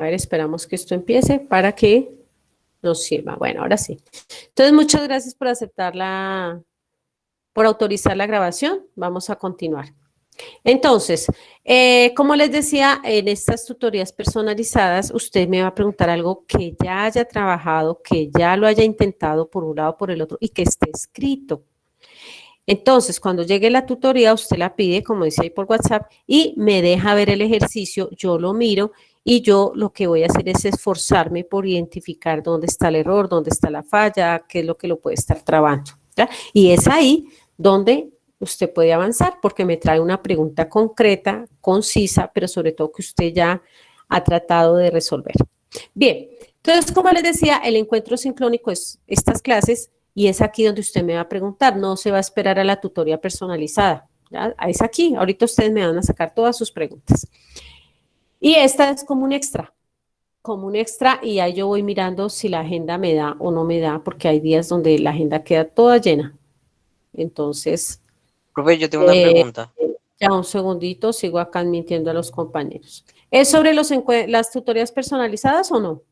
ver, esperamos que esto empiece para que nos sirva. Bueno, ahora sí. Entonces, muchas gracias por por autorizar la grabación. Vamos a continuar. Entonces, como les decía, en estas tutorías personalizadas, usted me va a preguntar algo que ya haya trabajado, que ya lo haya intentado por un lado o por el otro y que esté escrito. Entonces, cuando llegue la tutoría, usted la pide, como dice ahí por WhatsApp, y me deja ver el ejercicio, yo lo miro y yo lo que voy a hacer es esforzarme por identificar dónde está el error, dónde está la falla, qué es lo que lo puede estar trabando, ¿ya? Y es ahí donde usted puede avanzar porque me trae una pregunta concreta, concisa, pero sobre todo que usted ya ha tratado de resolver. Bien, entonces, como les decía, el encuentro sincrónico es estas clases y es aquí donde usted me va a preguntar, no se va a esperar a la tutoría personalizada, ¿ya? Es aquí, ahorita ustedes me van a sacar todas sus preguntas. Y esta es como un extra y ahí yo voy mirando si la agenda me da o no me da, porque hay días donde la agenda queda toda llena. Entonces, Profe, yo tengo una eh, pregunta. ya un segundito, sigo acá mintiendo a los compañeros. ¿Es sobre las tutorías personalizadas o no?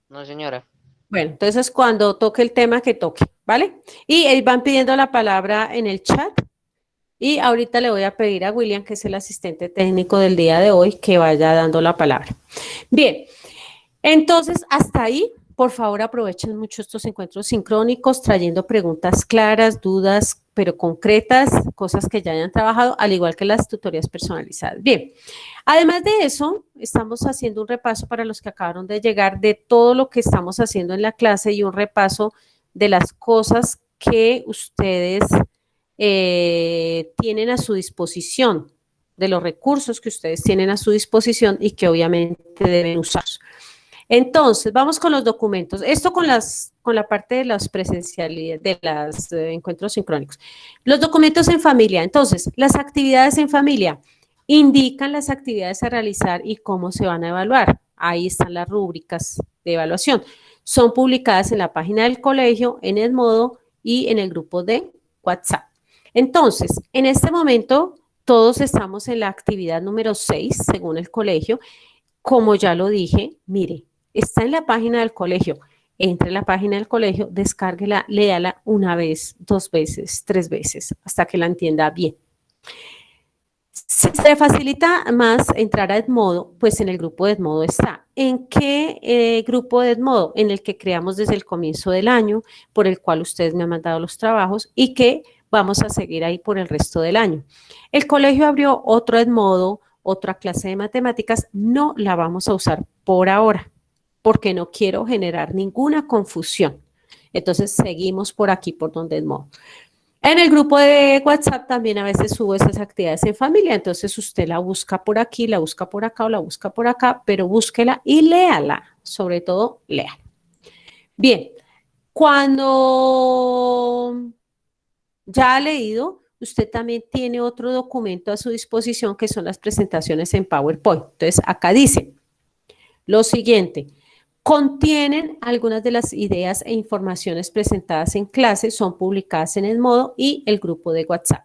No, señora. Bueno, entonces cuando toque el tema que toque, ¿vale? Y van pidiendo la palabra en el chat y ahorita le voy a pedir a William, que es el asistente técnico del día de hoy, que vaya dando la palabra. Bien, entonces hasta ahí, por favor aprovechen mucho estos encuentros sincrónicos, trayendo preguntas claras, dudas, pero concretas, cosas que ya hayan trabajado, al igual que las tutorías personalizadas. Bien, además de eso, estamos haciendo un repaso para los que acabaron de llegar de todo lo que estamos haciendo en la clase y un repaso de las cosas que ustedes tienen a su disposición, de los recursos que ustedes tienen a su disposición y que obviamente deben usar. Entonces, vamos con los documentos. Esto con la parte de las presencialidades, de los encuentros sincrónicos. Los documentos en familia. Entonces, las actividades en familia indican las actividades a realizar y cómo se van a evaluar. Ahí están las rúbricas de evaluación. Son publicadas en la página del colegio, en Edmodo y en el grupo de WhatsApp. Entonces, en este momento, todos estamos en la actividad número 6, según el colegio. Como ya lo dije, mire, está en la página del colegio. Entre en la página del colegio, descárguela, léala una vez, dos veces, tres veces, hasta que la entienda bien. Si se facilita más entrar a Edmodo, pues en el grupo de Edmodo está. ¿En qué grupo de Edmodo? En el que creamos desde el comienzo del año, por el cual ustedes me han mandado los trabajos y que vamos a seguir ahí por el resto del año. El colegio abrió otro Edmodo, otra clase de matemáticas, no la vamos a usar por ahora, porque no quiero generar ninguna confusión. Entonces seguimos por aquí, por donde Edmodo. En el grupo de WhatsApp también a veces subo esas actividades en familia, entonces usted la busca por aquí, la busca por acá o la busca por acá, pero búsquela y léala, sobre todo léala. Bien, cuando ya ha leído, usted también tiene otro documento a su disposición que son las presentaciones en PowerPoint. Entonces, acá dice lo siguiente. Contienen algunas de las ideas e informaciones presentadas en clase, son publicadas en Edmodo y el grupo de WhatsApp.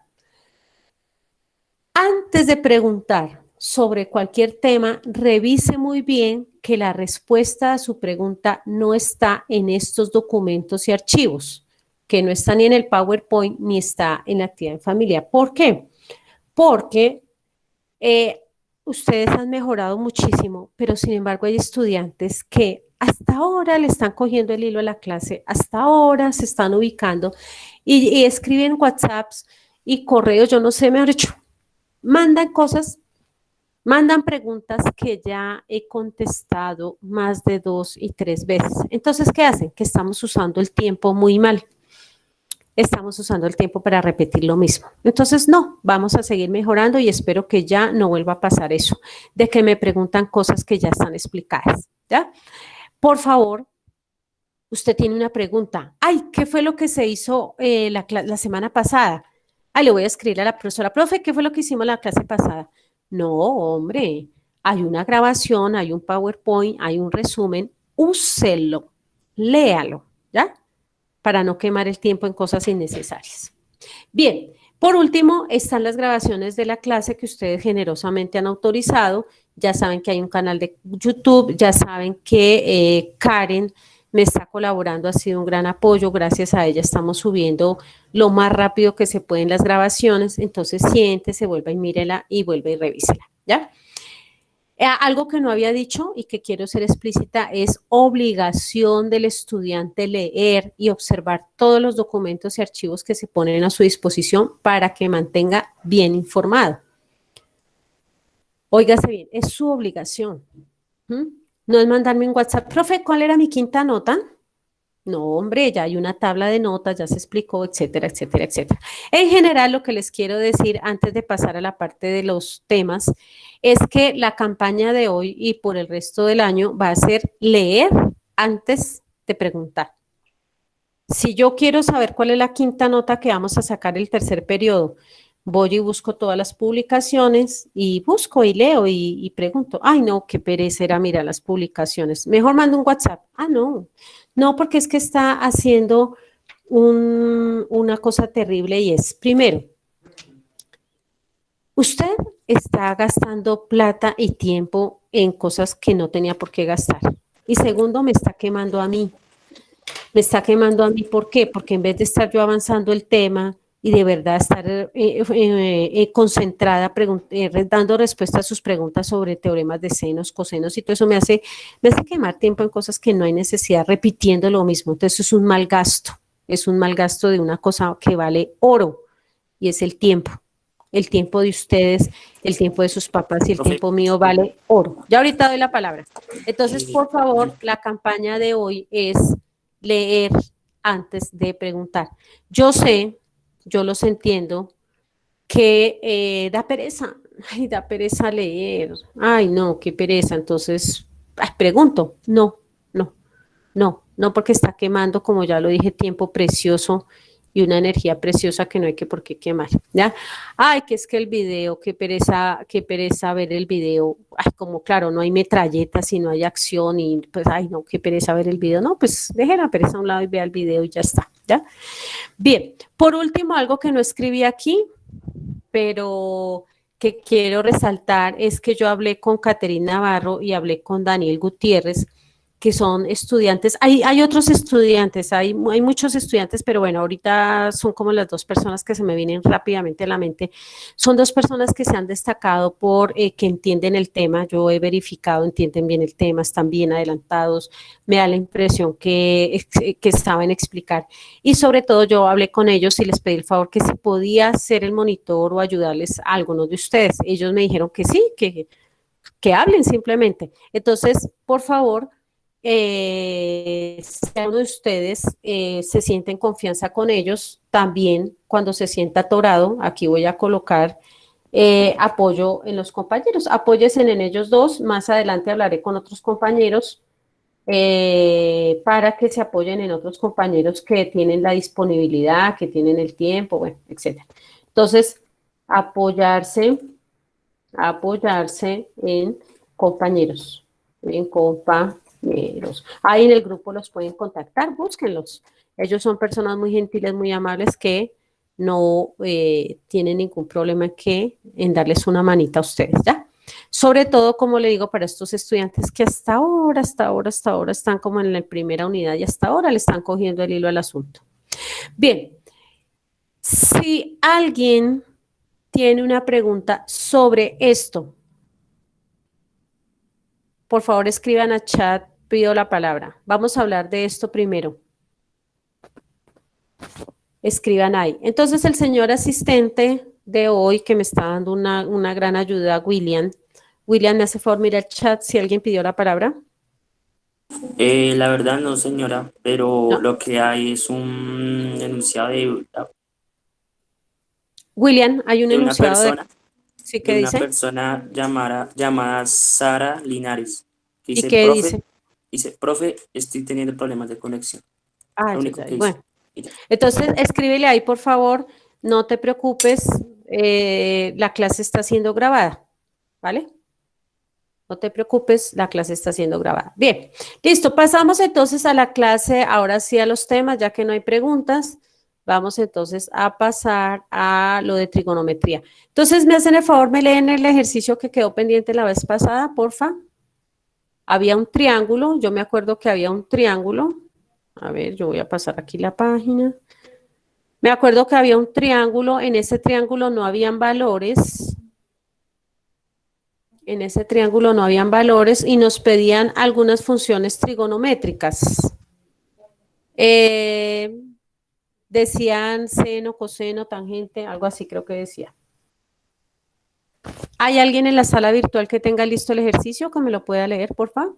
Antes de preguntar sobre cualquier tema, revise muy bien que la respuesta a su pregunta no está en estos documentos y archivos, que no está ni en el PowerPoint ni está en la actividad en familia. ¿Por qué? Porque ustedes han mejorado muchísimo, pero sin embargo hay estudiantes que hasta ahora le están cogiendo el hilo a la clase, hasta ahora se están ubicando y escriben WhatsApps y correos, yo no sé, mejor dicho, mandan cosas, mandan preguntas que ya he contestado más de 2 y 3 veces. Entonces, ¿qué hacen? Que estamos usando el tiempo muy mal. Estamos usando el tiempo para repetir lo mismo. Entonces, no, vamos a seguir mejorando y espero que ya no vuelva a pasar eso, de que me preguntan cosas que ya están explicadas, ¿ya? Por favor, usted tiene una pregunta. Ay, ¿qué fue lo que se hizo la semana pasada? Ay, le voy a escribir a la profesora, profe, ¿qué fue lo que hicimos la clase pasada? No, hombre, hay una grabación, hay un PowerPoint, hay un resumen, úselo, léalo, ¿ya? Para no quemar el tiempo en cosas innecesarias. Bien, Por último, están las grabaciones de la clase que ustedes generosamente han autorizado. Ya saben que hay un canal de YouTube, ya saben que Karen me está colaborando, ha sido un gran apoyo, gracias a ella estamos subiendo lo más rápido que se pueden las grabaciones, entonces siéntese, vuelva y mírela y vuelva y revísela, ¿ya? Algo que no había dicho y que quiero ser explícita es obligación del estudiante leer y observar todos los documentos y archivos que se ponen a su disposición para que mantenga bien informado. Óigase bien, es su obligación. ¿Mm? No es mandarme un WhatsApp, profe, ¿cuál era mi quinta nota? No, hombre, ya hay una tabla de notas, ya se explicó, etcétera, etcétera, etcétera. En general, lo que les quiero decir antes de pasar a la parte de los temas es que la campaña de hoy y por el resto del año va a ser leer antes de preguntar. Si yo quiero saber cuál es la quinta nota que vamos a sacar el tercer periodo, voy y busco todas las publicaciones y busco y leo y pregunto, ay no, qué pereza era mirar las publicaciones. Mejor mando un WhatsApp. Ah, no, no, porque es que está haciendo una cosa terrible y es, primero, usted está gastando plata y tiempo en cosas que no tenía por qué gastar. Y segundo, me está quemando a mí. Me está quemando a mí, ¿por qué? Porque en vez de estar yo avanzando el tema y de verdad estar concentrada dando respuesta a sus preguntas sobre teoremas de senos, cosenos y todo eso me hace quemar tiempo en cosas que no hay necesidad, repitiendo lo mismo. Entonces es un mal gasto de una cosa que vale oro y es el tiempo. El tiempo de ustedes, el tiempo de sus papás y el tiempo mío vale oro. Ya ahorita doy la palabra. Entonces, por favor, la campaña de hoy es leer antes de preguntar. Yo sé, yo los entiendo, que da pereza, ay, da pereza leer, ay, no, qué pereza, entonces, ay, pregunto, no, porque está quemando, como ya lo dije, tiempo precioso y una energía preciosa que no hay que por qué quemar, ¿ya? Ay, que es que el video, qué pereza ver el video, ay, como claro, no hay metralletas y no hay acción y pues, ay, no, qué pereza ver el video, no, pues deje la pereza a un lado y vea el video y ya está, ¿ya? Bien, por último, algo que no escribí aquí, pero que quiero resaltar es que yo hablé con Caterina Navarro y hablé con Daniel Gutiérrez, que son estudiantes. Hay otros estudiantes, hay muchos estudiantes, pero bueno, ahorita son como las dos personas que se me vienen rápidamente a la mente. Son dos personas que se han destacado por que entienden el tema. Yo he verificado, entienden bien el tema, están bien adelantados. Me da la impresión que saben explicar. Y sobre todo yo hablé con ellos y les pedí el favor que si podía ser el monitor o ayudarles a algunos de ustedes. Ellos me dijeron que sí, que hablen simplemente. Entonces, por favor, si alguno de ustedes se siente en confianza con ellos, también cuando se sienta atorado, aquí voy a colocar apoyo en los compañeros. Apóyense en ellos dos, más adelante hablaré con otros compañeros para que se apoyen en otros compañeros que tienen la disponibilidad, que tienen el tiempo, bueno, etcétera. Entonces, apoyarse en compañeros, en compañeros. Ahí en el grupo los pueden contactar, búsquenlos. Ellos son personas muy gentiles, muy amables que no tienen ningún problema en darles una manita a ustedes, ¿ya? Sobre todo, como le digo, para estos estudiantes que hasta ahora están como en la primera unidad y hasta ahora le están cogiendo el hilo al asunto. Bien, si alguien tiene una pregunta sobre esto, por favor escriban a chat, pido la palabra. Vamos a hablar de esto primero. Escriban ahí. Entonces, el señor asistente de hoy que me está dando una gran ayuda, William. William, ¿me hace favor mirar el chat si alguien pidió la palabra? La verdad no, señora, pero No. lo que hay es un enunciado William, hay un de una enunciado de... persona, ¿Sí que dice? llamada Sara Linares, que ¿Y qué dice? dice, profe, estoy teniendo problemas de conexión. Ay, Lo ay, único ay. que dice. Bueno, Y ya. entonces escríbele ahí, por favor. No te preocupes, la clase está siendo grabada, ¿vale? No te preocupes, la clase está siendo grabada. Bien, listo. Pasamos entonces a la clase, ahora sí a los temas, ya que no hay preguntas. Vamos entonces a pasar a lo de trigonometría. Entonces, ¿me hacen el favor, me leen el ejercicio que quedó pendiente la vez pasada, porfa? Había un triángulo, yo me acuerdo que había un triángulo. A ver, yo voy a pasar aquí la página. Me acuerdo que había un triángulo, en ese triángulo no habían valores. En ese triángulo no habían valores y nos pedían algunas funciones trigonométricas. Decían seno, coseno, tangente, algo así creo que decía. ¿Hay alguien en la sala virtual que tenga listo el ejercicio que me lo pueda leer, por favor?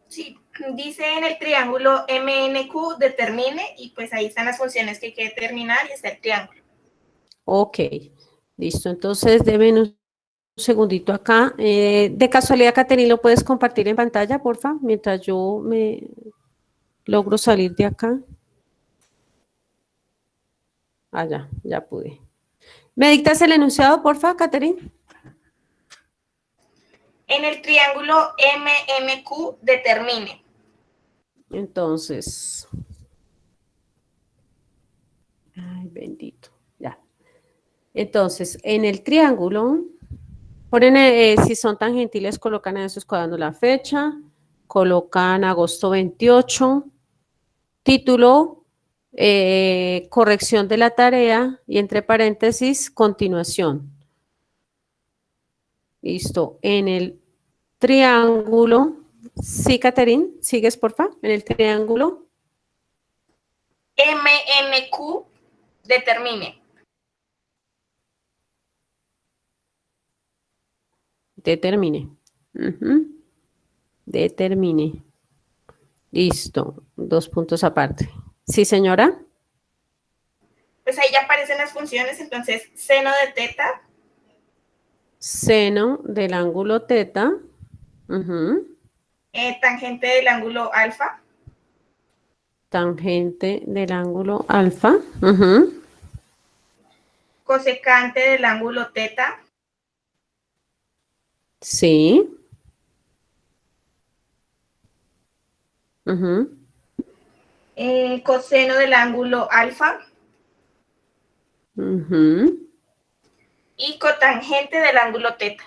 Sí, dice en el triángulo MNQ determine y pues ahí están las funciones que hay que determinar y está el triángulo. Ok, listo. Entonces, deben un segundito acá. De casualidad, Caterina, ¿lo puedes compartir en pantalla, por favor? Mientras yo me logro salir de acá. Ah, ya pude. ¿Me dictas el enunciado, por favor, Caterina? En el triángulo MNQ determine. Entonces, ay, bendito, ya. Entonces, en el triángulo, ponen, si son tan gentiles, colocan en esos cuadernos la fecha, colocan agosto 28, título, corrección de la tarea y entre paréntesis, continuación. Listo. En el triángulo, sí, Caterine, sigues, por favor, en el triángulo. MNQ determine. Determine. Ujú. Determine. Listo. 2 puntos aparte. ¿Sí, señora? Pues ahí ya aparecen las funciones, entonces seno de teta. Seno del ángulo teta. Ujú. Tangente del ángulo alfa. Tangente del ángulo alfa. Ujú. Cosecante del ángulo teta. Sí. Ujú. Coseno del ángulo alfa. Ujú. Y cotangente del ángulo teta.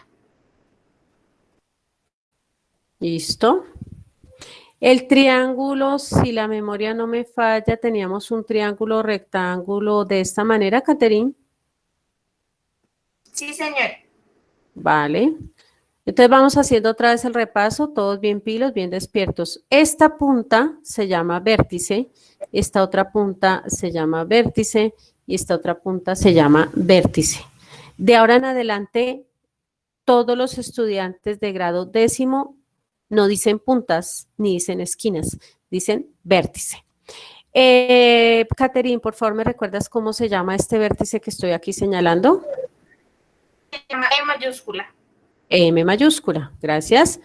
Listo. El triángulo, si la memoria no me falla, teníamos un triángulo rectángulo de esta manera, Caterine. Sí, señor. Vale. Entonces vamos haciendo otra vez el repaso, todos bien pilos, bien despiertos. Esta punta se llama vértice, esta otra punta se llama vértice y esta otra punta se llama vértice. De ahora en adelante, todos los estudiantes de grado décimo no dicen puntas ni dicen esquinas, dicen vértice. Caterine, por favor, ¿me recuerdas cómo se llama este vértice que estoy aquí señalando? Se llama E mayúscula. M mayúscula, gracias.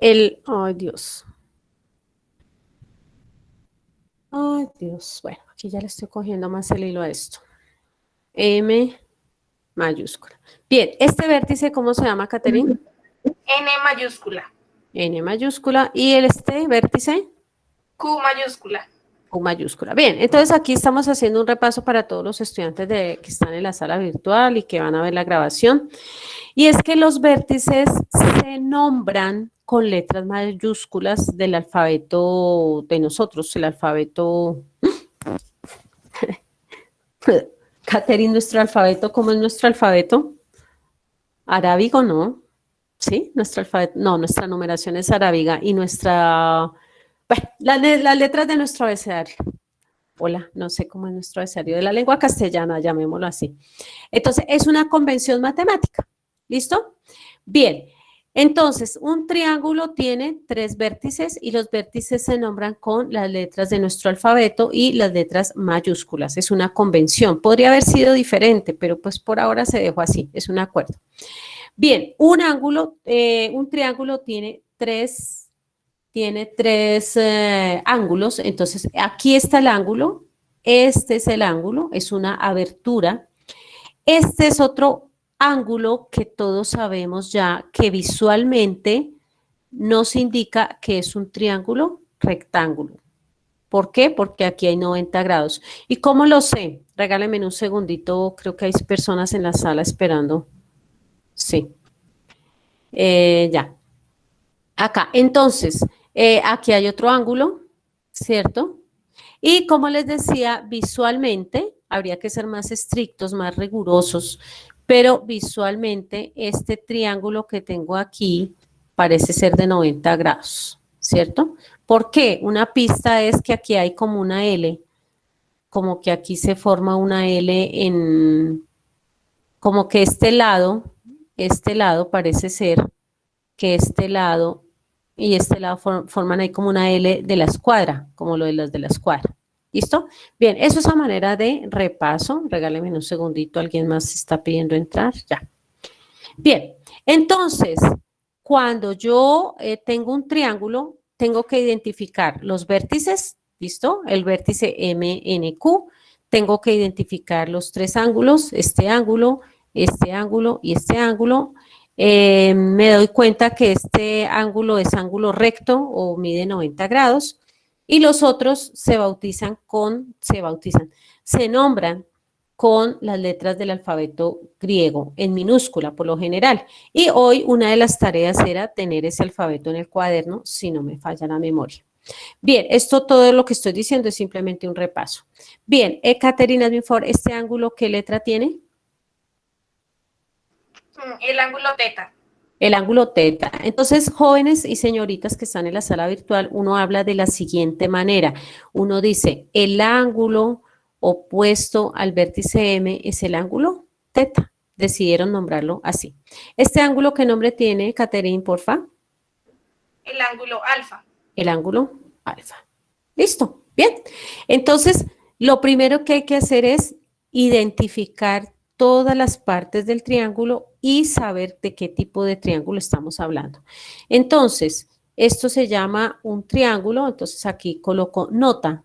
Ay Dios. Ay Dios, bueno, aquí ya le estoy cogiendo más el hilo a esto. M mayúscula. Bien, este vértice, ¿cómo se llama, Caterine? N mayúscula. N mayúscula. ¿Y este vértice? Q mayúscula. Q mayúscula. Bien, entonces aquí estamos haciendo un repaso para todos los estudiantes que están en la sala virtual y que van a ver la grabación. Y es que los vértices se nombran con letras mayúsculas del alfabeto de nosotros, el alfabeto. Caterine, nuestro alfabeto, ¿cómo es nuestro alfabeto? Arábigo, ¿no? ¿Sí? Nuestro alfabeto, no, nuestra numeración es arábiga y nuestra, bueno, las letras de nuestro abecedario. Hola, no sé cómo es nuestro abecedario de la lengua castellana, llamémoslo así. Entonces, es una convención matemática. ¿Listo? Bien, entonces, un triángulo tiene 3 vértices y los vértices se nombran con las letras de nuestro alfabeto y las letras mayúsculas. Es una convención. Podría haber sido diferente, pero pues por ahora se dejó así. Es un acuerdo. Bien, un triángulo tiene tres ángulos. Entonces, aquí está el ángulo. Este es el ángulo, es una abertura. Este es otro ángulo que todos sabemos ya que visualmente nos indica que es un triángulo rectángulo. ¿Por qué? Porque aquí hay 90 grados. ¿Y cómo lo sé? Regálenme un segundito, creo que hay personas en la sala esperando. Sí. Ya. Acá. Entonces, aquí hay otro ángulo, ¿cierto? Y como les decía, visualmente habría que ser más estrictos, más rigurosos, pero visualmente este triángulo que tengo aquí parece ser de 90 grados, ¿cierto? ¿Por qué? Una pista es que aquí hay como una L, como que aquí se forma una L en, como que este lado parece ser que este lado y este lado forman ahí como una L de la escuadra, como lo de las de la escuadra. ¿Listo? Bien, eso es a manera de repaso. Regáleme un segundito, alguien más está pidiendo entrar. Ya. Bien, entonces, cuando yo tengo un triángulo, tengo que identificar los vértices, ¿listo? El vértice MNQ. Tengo que identificar los tres ángulos, este ángulo y este ángulo. Me doy cuenta que este ángulo es ángulo recto o mide 90 grados y los otros se nombran con las letras del alfabeto griego en minúscula por lo general. Y hoy una de las tareas era tener ese alfabeto en el cuaderno si no me falla la memoria. Bien, esto todo lo que estoy diciendo es simplemente un repaso. Bien, Caterina, hazme un favor, ¿este ángulo qué letra tiene? El ángulo teta. El ángulo teta. Entonces, jóvenes y señoritas que están en la sala virtual, uno habla de la siguiente manera. Uno dice, el ángulo opuesto al vértice M es el ángulo teta. Decidieron nombrarlo así. ¿Este ángulo qué nombre tiene, Caterine, porfa? El ángulo alfa. El ángulo alfa. Listo, bien. Entonces, lo primero que hay que hacer es identificar todas las partes del triángulo y saber de qué tipo de triángulo estamos hablando. Entonces, esto se llama un triángulo, entonces aquí coloco nota.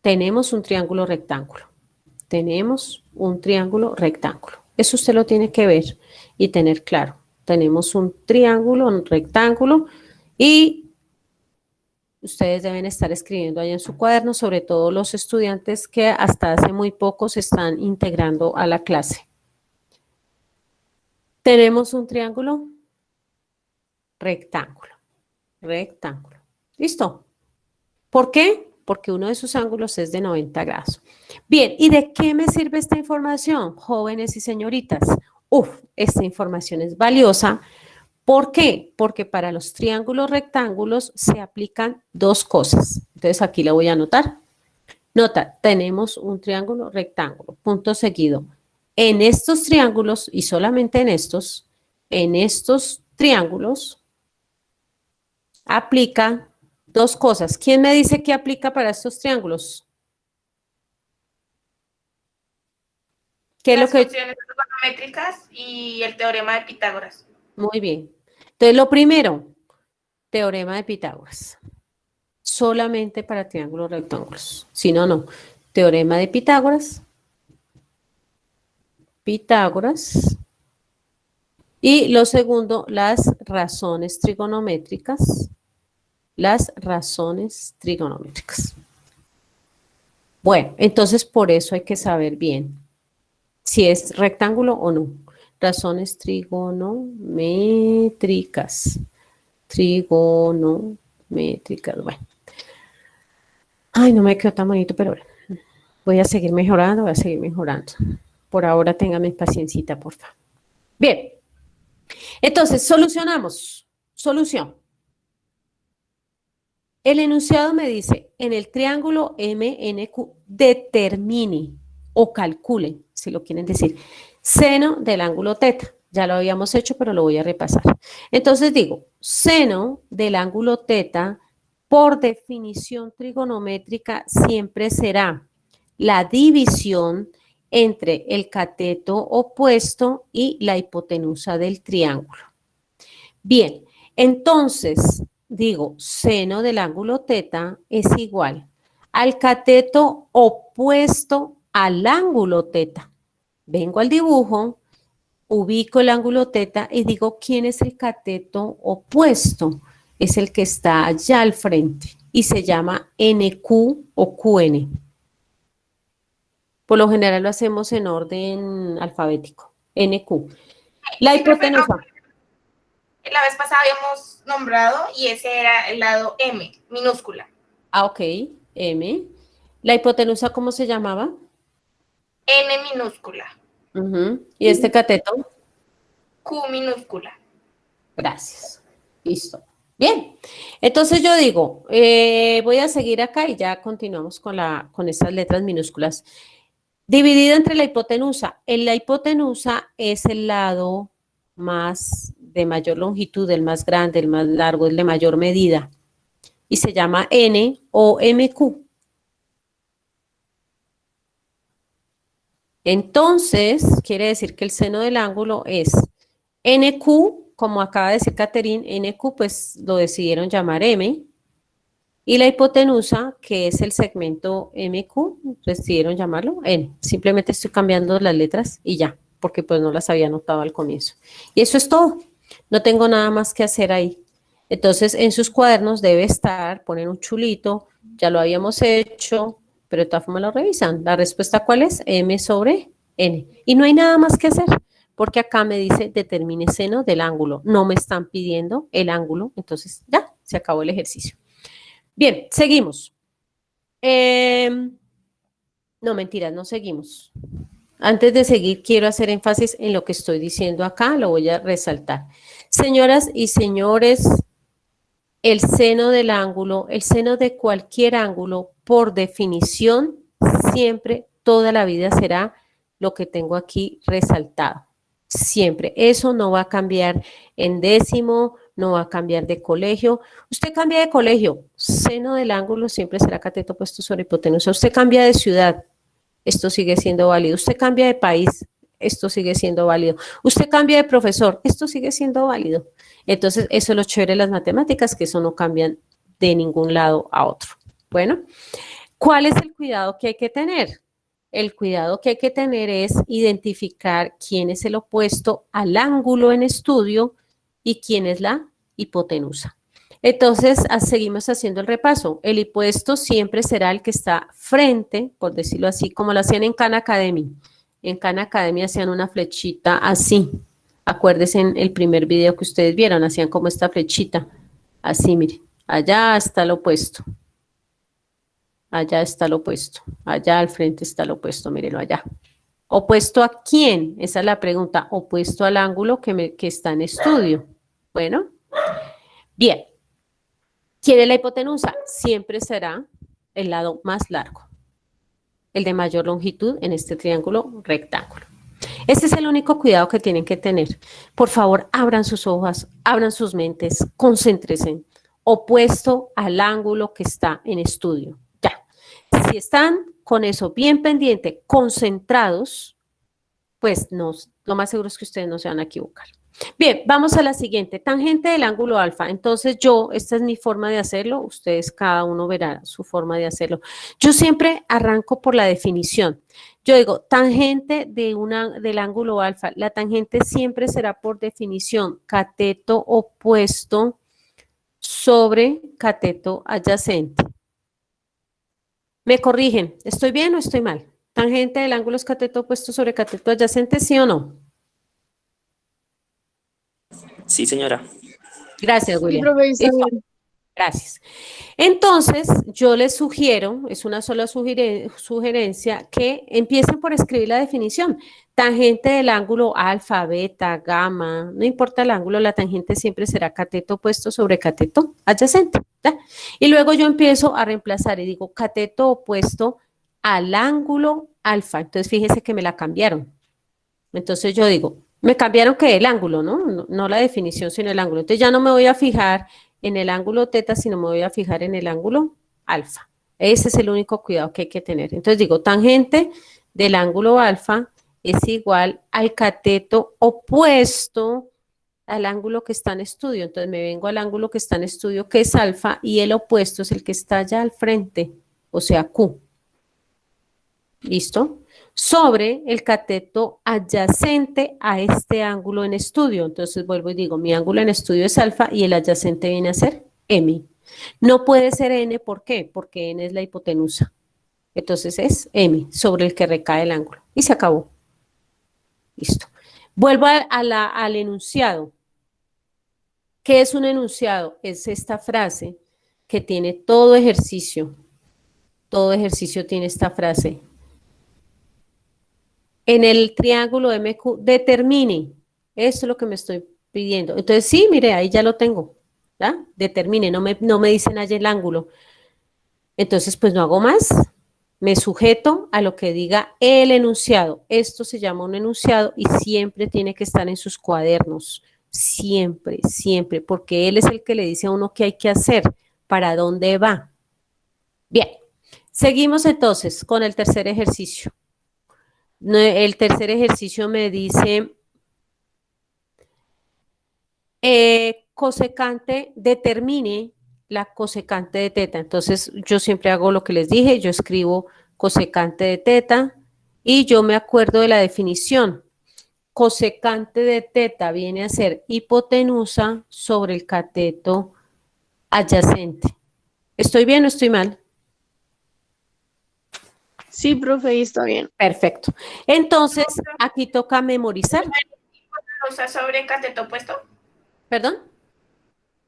Tenemos un triángulo rectángulo. Tenemos un triángulo rectángulo. Eso usted lo tiene que ver y tener claro. Tenemos un triángulo, un rectángulo y ustedes deben estar escribiendo ahí en su cuaderno, sobre todo los estudiantes que hasta hace muy poco se están integrando a la clase. Tenemos un triángulo rectángulo. Rectángulo. ¿Listo? ¿Por qué? Porque uno de sus ángulos es de 90 grados. Bien, ¿y de qué me sirve esta información, jóvenes y señoritas? Esta información es valiosa. ¿Por qué? Porque para los triángulos rectángulos se aplican dos cosas. Entonces aquí la voy a anotar. Nota, tenemos un triángulo rectángulo, punto seguido. En estos triángulos, y solamente en estos triángulos, aplica dos cosas. ¿Quién me dice qué aplica para estos triángulos? ¿Qué es Las lo que... funciones trigonométricas y el teorema de Pitágoras. Muy bien. Entonces, lo primero, teorema de Pitágoras. Solamente para triángulos rectángulos. Si no, no. Teorema de Pitágoras. Pitágoras. Y lo segundo, las razones trigonométricas. Las razones trigonométricas. Bueno, entonces por eso hay que saber bien si es rectángulo o no. Razones trigonométricas. Trigonométricas. Bueno. Ay, no me quedó tan bonito, pero bueno. Voy a seguir mejorando, Por ahora téngame paciencita, por favor. Bien. Entonces, solucionamos. Solución. El enunciado me dice, en el triángulo MNQ, determine o calcule, si lo quieren decir, seno del ángulo teta. Ya lo habíamos hecho, pero lo voy a repasar. Entonces digo, seno del ángulo teta, por definición trigonométrica, siempre será la división entre el cateto opuesto y la hipotenusa del triángulo. Bien, entonces digo, seno del ángulo teta es igual al cateto opuesto al ángulo teta. Vengo al dibujo, ubico el ángulo teta y digo, ¿quién es el cateto opuesto? Es el que está allá al frente. y se llama NQ o QN. Por lo general lo hacemos en orden alfabético, NQ. La Sí, profe, hipotenusa. la vez pasada habíamos nombrado y ese era el lado M, minúscula. Ah, ok, M. ¿La hipotenusa cómo se llamaba? N minúscula. Ujú. ¿Y este cateto? Q minúscula. Gracias. Listo. Bien. Entonces yo digo, voy a seguir acá y ya continuamos con estas letras minúsculas. Dividido entre la hipotenusa. En la hipotenusa es el lado más de mayor longitud, el más grande, el más largo, el de mayor medida. Y se llama N o MQ. Entonces, quiere decir que el seno del ángulo es NQ, como acaba de decir Caterín, NQ pues lo decidieron llamar M, y la hipotenusa, que es el segmento MQ, decidieron llamarlo N. Simplemente estoy cambiando las letras y ya, porque pues no las había anotado al comienzo. Y eso es todo, no tengo nada más que hacer ahí. Entonces, en sus cuadernos debe estar, poner un chulito, ya lo habíamos hecho, pero de todas formas lo revisan. ¿La respuesta cuál es? M sobre N. Y no hay nada más que hacer, porque acá me dice determine seno del ángulo. No me están pidiendo el ángulo, entonces ya, se acabó el ejercicio. Bien, seguimos. No, mentiras, no seguimos. Antes de seguir, quiero hacer énfasis en lo que estoy diciendo acá, lo voy a resaltar. Señoras y señores, el seno del ángulo, el seno de cualquier ángulo, por definición, siempre, toda la vida será lo que tengo aquí resaltado. Siempre. Eso no va a cambiar en décimo, no va a cambiar de colegio. Usted cambia de colegio, seno del ángulo siempre será cateto puesto sobre hipotenusa. Usted cambia de ciudad, esto sigue siendo válido. Usted cambia de país, esto sigue siendo válido. Usted cambia de profesor, esto sigue siendo válido. Entonces, eso es lo chévere de las matemáticas, que eso no cambian de ningún lado a otro. Bueno, ¿cuál es el cuidado que hay que tener? El cuidado que hay que tener es identificar quién es el opuesto al ángulo en estudio y quién es la hipotenusa. Entonces, seguimos haciendo el repaso. El opuesto siempre será el que está frente, por decirlo así, como lo hacían en Khan Academy. En Khan Academy hacían una flechita así. Acuérdense en el primer video que ustedes vieron, hacían como esta flechita. Así, miren. Allá está el opuesto. Allá está el opuesto. Allá al frente está el opuesto, mírenlo allá. ¿Opuesto a quién? Esa es la pregunta. Opuesto al ángulo que está en estudio. Bueno, bien. ¿Quién es la hipotenusa? Siempre será el lado más largo. El de mayor longitud en este triángulo rectángulo. Este es el único cuidado que tienen que tener. Por favor, abran sus ojos, abran sus mentes, concéntrense. Opuesto al ángulo que está en estudio. Ya. Si están con eso bien pendiente, concentrados, pues no, lo más seguro es que ustedes no se van a equivocar. Bien, vamos a la siguiente, tangente del ángulo alfa. Entonces esta es mi forma de hacerlo, ustedes cada uno verá su forma de hacerlo. Yo siempre arranco por la definición. Yo digo, tangente del ángulo alfa. La tangente siempre será por definición cateto opuesto sobre cateto adyacente. ¿Me corrigen? ¿Estoy bien o estoy mal? ¿Tangente del ángulo es cateto opuesto sobre cateto adyacente, sí o no? Sí, señora. Gracias, William. Sí, profe, está ¿Listo? bien. Gracias. Entonces, yo les sugiero, es una sola sugerencia, que empiecen por escribir la definición. Tangente del ángulo alfa, beta, gamma, no importa el ángulo, la tangente siempre será cateto opuesto sobre cateto adyacente. ¿Ya? Y luego yo empiezo a reemplazar y digo cateto opuesto al ángulo alfa. Entonces, fíjense que me la cambiaron. Entonces, yo digo, me cambiaron que el ángulo, ¿no? No la definición, sino el ángulo. Entonces, ya no me voy a fijar en el ángulo teta, sino me voy a fijar en el ángulo alfa. Ese es el único cuidado que hay que tener. Entonces digo, tangente del ángulo alfa es igual al cateto opuesto al ángulo que está en estudio. Entonces me vengo al ángulo que está en estudio, que es alfa, y el opuesto es el que está allá al frente, o sea, Q. ¿Listo? Sobre el cateto adyacente a este ángulo en estudio. Entonces vuelvo y digo, mi ángulo en estudio es alfa y el adyacente viene a ser M. No puede ser n, ¿por qué? Porque n es la hipotenusa. Entonces es m, sobre el que recae el ángulo. Y se acabó. Listo. Vuelvo al enunciado. ¿Qué es un enunciado? Es esta frase que tiene todo ejercicio. Todo ejercicio tiene esta frase. En el triángulo MQ, determine. Eso es lo que me estoy pidiendo. Entonces, sí, mire, ahí ya lo tengo. ¿Ya? Determine, no me dicen allí el ángulo. Entonces, pues no hago más. Me sujeto a lo que diga el enunciado. Esto se llama un enunciado y siempre tiene que estar en sus cuadernos. Siempre, siempre, porque él es el que le dice a uno qué hay que hacer, para dónde va. Bien, seguimos entonces con el tercer ejercicio. El tercer ejercicio me dice, cosecante, determine la cosecante de teta. Entonces, yo siempre hago lo que les dije, yo escribo cosecante de teta y yo me acuerdo de la definición. Cosecante de teta viene a ser hipotenusa sobre el cateto adyacente. ¿Estoy bien o estoy mal? Sí, profe, ahí está bien. Perfecto. Entonces, aquí toca memorizar. ¿Hipotenusa sobre cateto opuesto? ¿Perdón?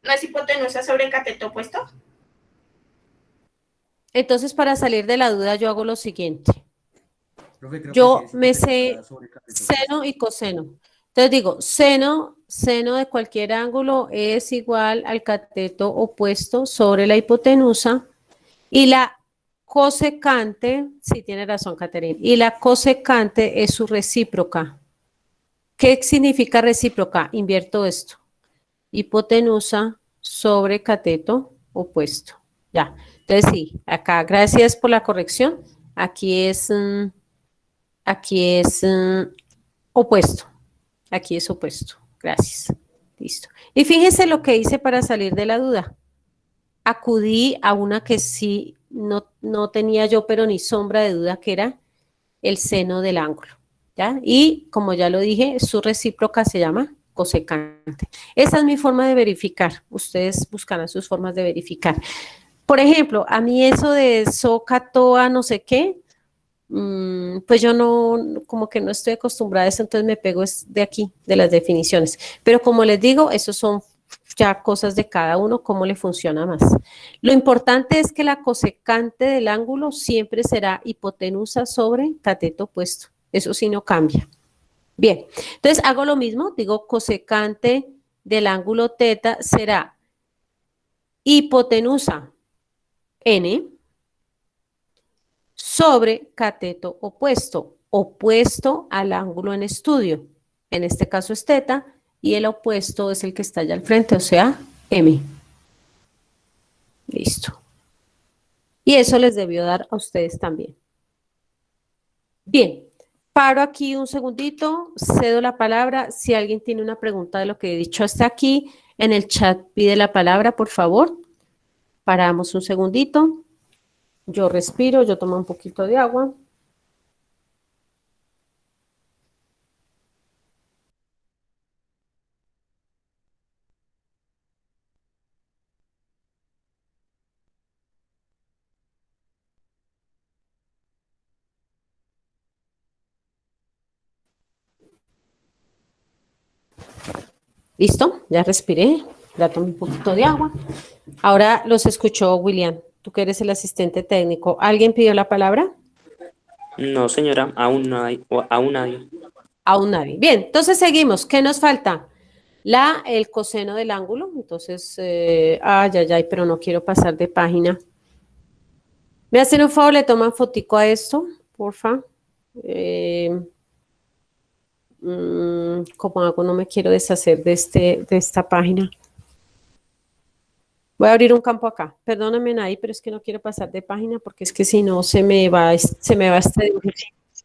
¿No es hipotenusa sobre cateto opuesto? Entonces, para salir de la duda, yo hago lo siguiente. Profe, creo Yo que sí es me hipotenusa sé sobre cateto seno y coseno. Entonces digo, seno de cualquier ángulo es igual al cateto opuesto sobre la hipotenusa y la cosecante, sí tiene razón, Caterina, y la cosecante es su recíproca. ¿Qué significa recíproca? Invierto esto. Hipotenusa sobre cateto opuesto. Ya. Entonces sí, acá, gracias por la corrección. Aquí es opuesto. Aquí es opuesto. Gracias. Listo. Y fíjense lo que hice para salir de la duda. Acudí a una que sí no tenía yo, pero ni sombra de duda, que era el seno del ángulo. ¿Ya? Y como ya lo dije, su recíproca se llama cosecante. Esa es mi forma de verificar. Ustedes buscarán sus formas de verificar. Por ejemplo, a mí eso de soca, toa, no sé qué, pues yo como que no estoy acostumbrada a eso, entonces me pego de aquí, de las definiciones. Pero como les digo, esos son ya cosas de cada uno, cómo le funciona más. Lo importante es que la cosecante del ángulo siempre será hipotenusa sobre cateto opuesto. Eso sí no cambia. Bien, entonces hago lo mismo, digo cosecante del ángulo teta será hipotenusa n sobre cateto opuesto, opuesto al ángulo en estudio. En este caso es teta y el opuesto es el que está allá al frente, o sea, m. Listo. Y eso les debió dar a ustedes también. Bien, paro aquí un segundito, cedo la palabra. Si alguien tiene una pregunta de lo que he dicho hasta aquí, en el chat pide la palabra, por favor. Paramos un segundito. Yo respiro, yo tomo un poquito de agua. ¿Listo? Ya respiré, ya tomé un poquito de agua. Ahora los escuchó William, tú que eres el asistente técnico. ¿Alguien pidió la palabra? No, señora, aún no hay, o aún nadie. Aún nadie. Bien, entonces seguimos. ¿Qué nos falta? El coseno del ángulo. Entonces, pero no quiero pasar de página. ¿Me hacen un favor? ¿Le toman fotico a esto? Porfa. ¿Cómo hago? No me quiero deshacer de esta página. Voy a abrir un campo acá. Perdóname, Nay, pero es que no quiero pasar de página porque es que si no se me va este dibujo.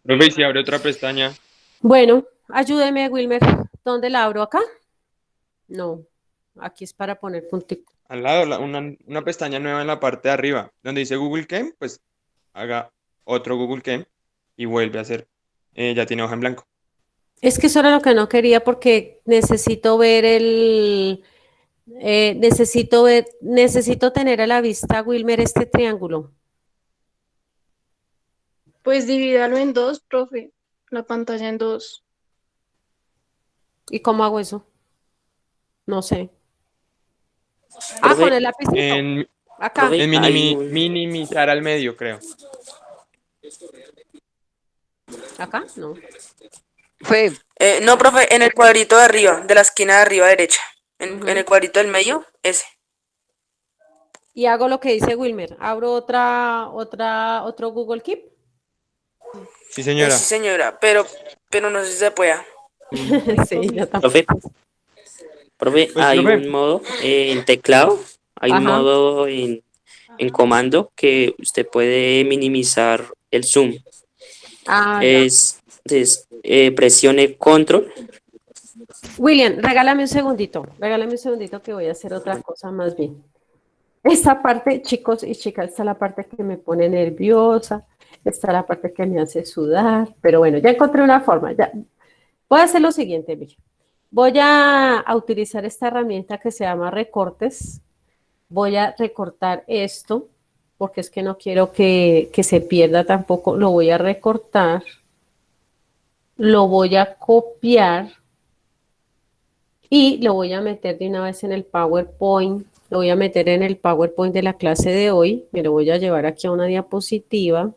Profe, ¿y si abre otra pestaña? Bueno, ayúdeme, Wilmer. ¿Dónde la abro? ¿Acá? No, aquí es para poner puntito. Al lado, una pestaña nueva en la parte de arriba, donde dice Google Chem, pues haga otro Google Chem y vuelve a hacer, ya tiene hoja en blanco. Es que eso era lo que no quería porque necesito ver necesito tener a la vista, Wilmer, este triángulo. Pues divídalo en dos, profe. La pantalla en dos. ¿Y cómo hago eso? No sé. Ah, Profe, con el lapicito. En, Acá. profe, en hay un- minimizar al medio, creo. Acá, no. Fue, No, profe, en el cuadrito de arriba, de la esquina de arriba derecha. Ujú. En el cuadrito del medio, ese. Y hago lo que dice Wilmer. Abro otro Google Keep. Sí, señora. Sí, señora, pero no sé si se pueda. Sí, yo tampoco. profe, profe, Pues, hay profe. un modo en teclado, hay un Ajá. modo en comando que usted puede minimizar el zoom. Ah, ya. Presione control. William, regálame un segundito. Regálame un segundito que voy a hacer otra cosa más bien. Esta parte, chicos y chicas, esta es la parte que me pone nerviosa, esta es la parte que me hace sudar, pero bueno, ya encontré una forma. Ya. Voy a hacer lo siguiente, Miguel. Voy a utilizar esta herramienta que se llama recortes. Voy a recortar esto, porque es que no quiero que se pierda tampoco. Lo voy a recortar, lo voy a copiar y lo voy a meter de una vez en el PowerPoint. Lo voy a meter en el PowerPoint de la clase de hoy. Me lo voy a llevar aquí a una diapositiva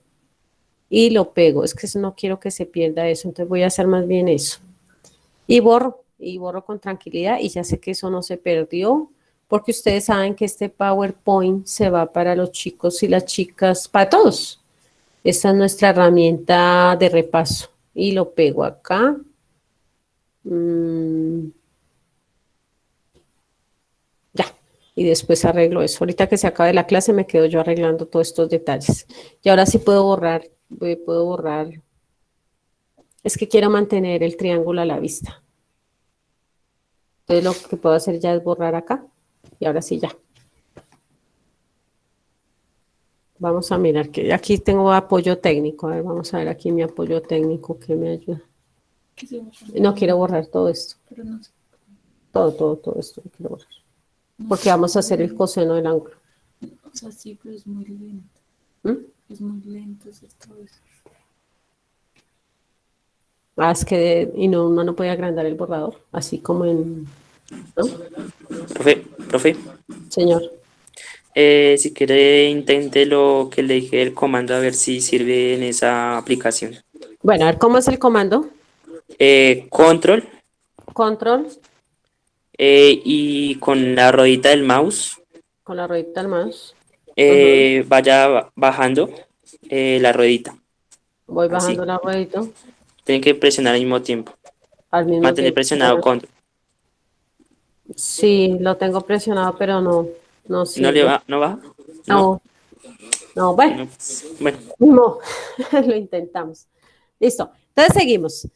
y lo pego. Es que no quiero que se pierda eso, entonces voy a hacer más bien eso. Y borro con tranquilidad y ya sé que eso no se perdió, porque ustedes saben que este PowerPoint se va para los chicos y las chicas, para todos. Esta es nuestra herramienta de repaso. Y lo pego acá. Ya. Y después arreglo eso. Ahorita que se acabe la clase me quedo yo arreglando todos estos detalles. Y ahora sí puedo borrar. Puedo borrar. Es que quiero mantener el triángulo a la vista. Entonces lo que puedo hacer ya es borrar acá. Y ahora sí ya. Vamos a mirar que aquí tengo apoyo técnico. A ver, vamos a ver aquí mi apoyo técnico que me ayuda. No quiero borrar todo esto. Todo esto lo quiero borrar. Porque vamos a hacer el coseno del ángulo. O sea, sí, pero es muy lento. ¿Mm? Es muy lento hacer todo eso. Ah, es que y no, uno no puede agrandar el borrador, así como en... ¿no? Profe, Señor. si quiere intente lo que le dije el comando a ver si sirve en esa aplicación. Bueno, a ver, ¿cómo es el comando? Control Control, y con la ruedita del mouse con la ruedita al mouse. vaya bajando la ruedita. Voy Así. bajando la ruedita Tiene que presionar al mismo tiempo. al mismo Mantener tiempo. presionado control. Sí, lo tengo presionado, pero no ¿No sirve. le va? ¿No baja? No, bueno. Bueno, No, lo intentamos. Listo. Entonces seguimos.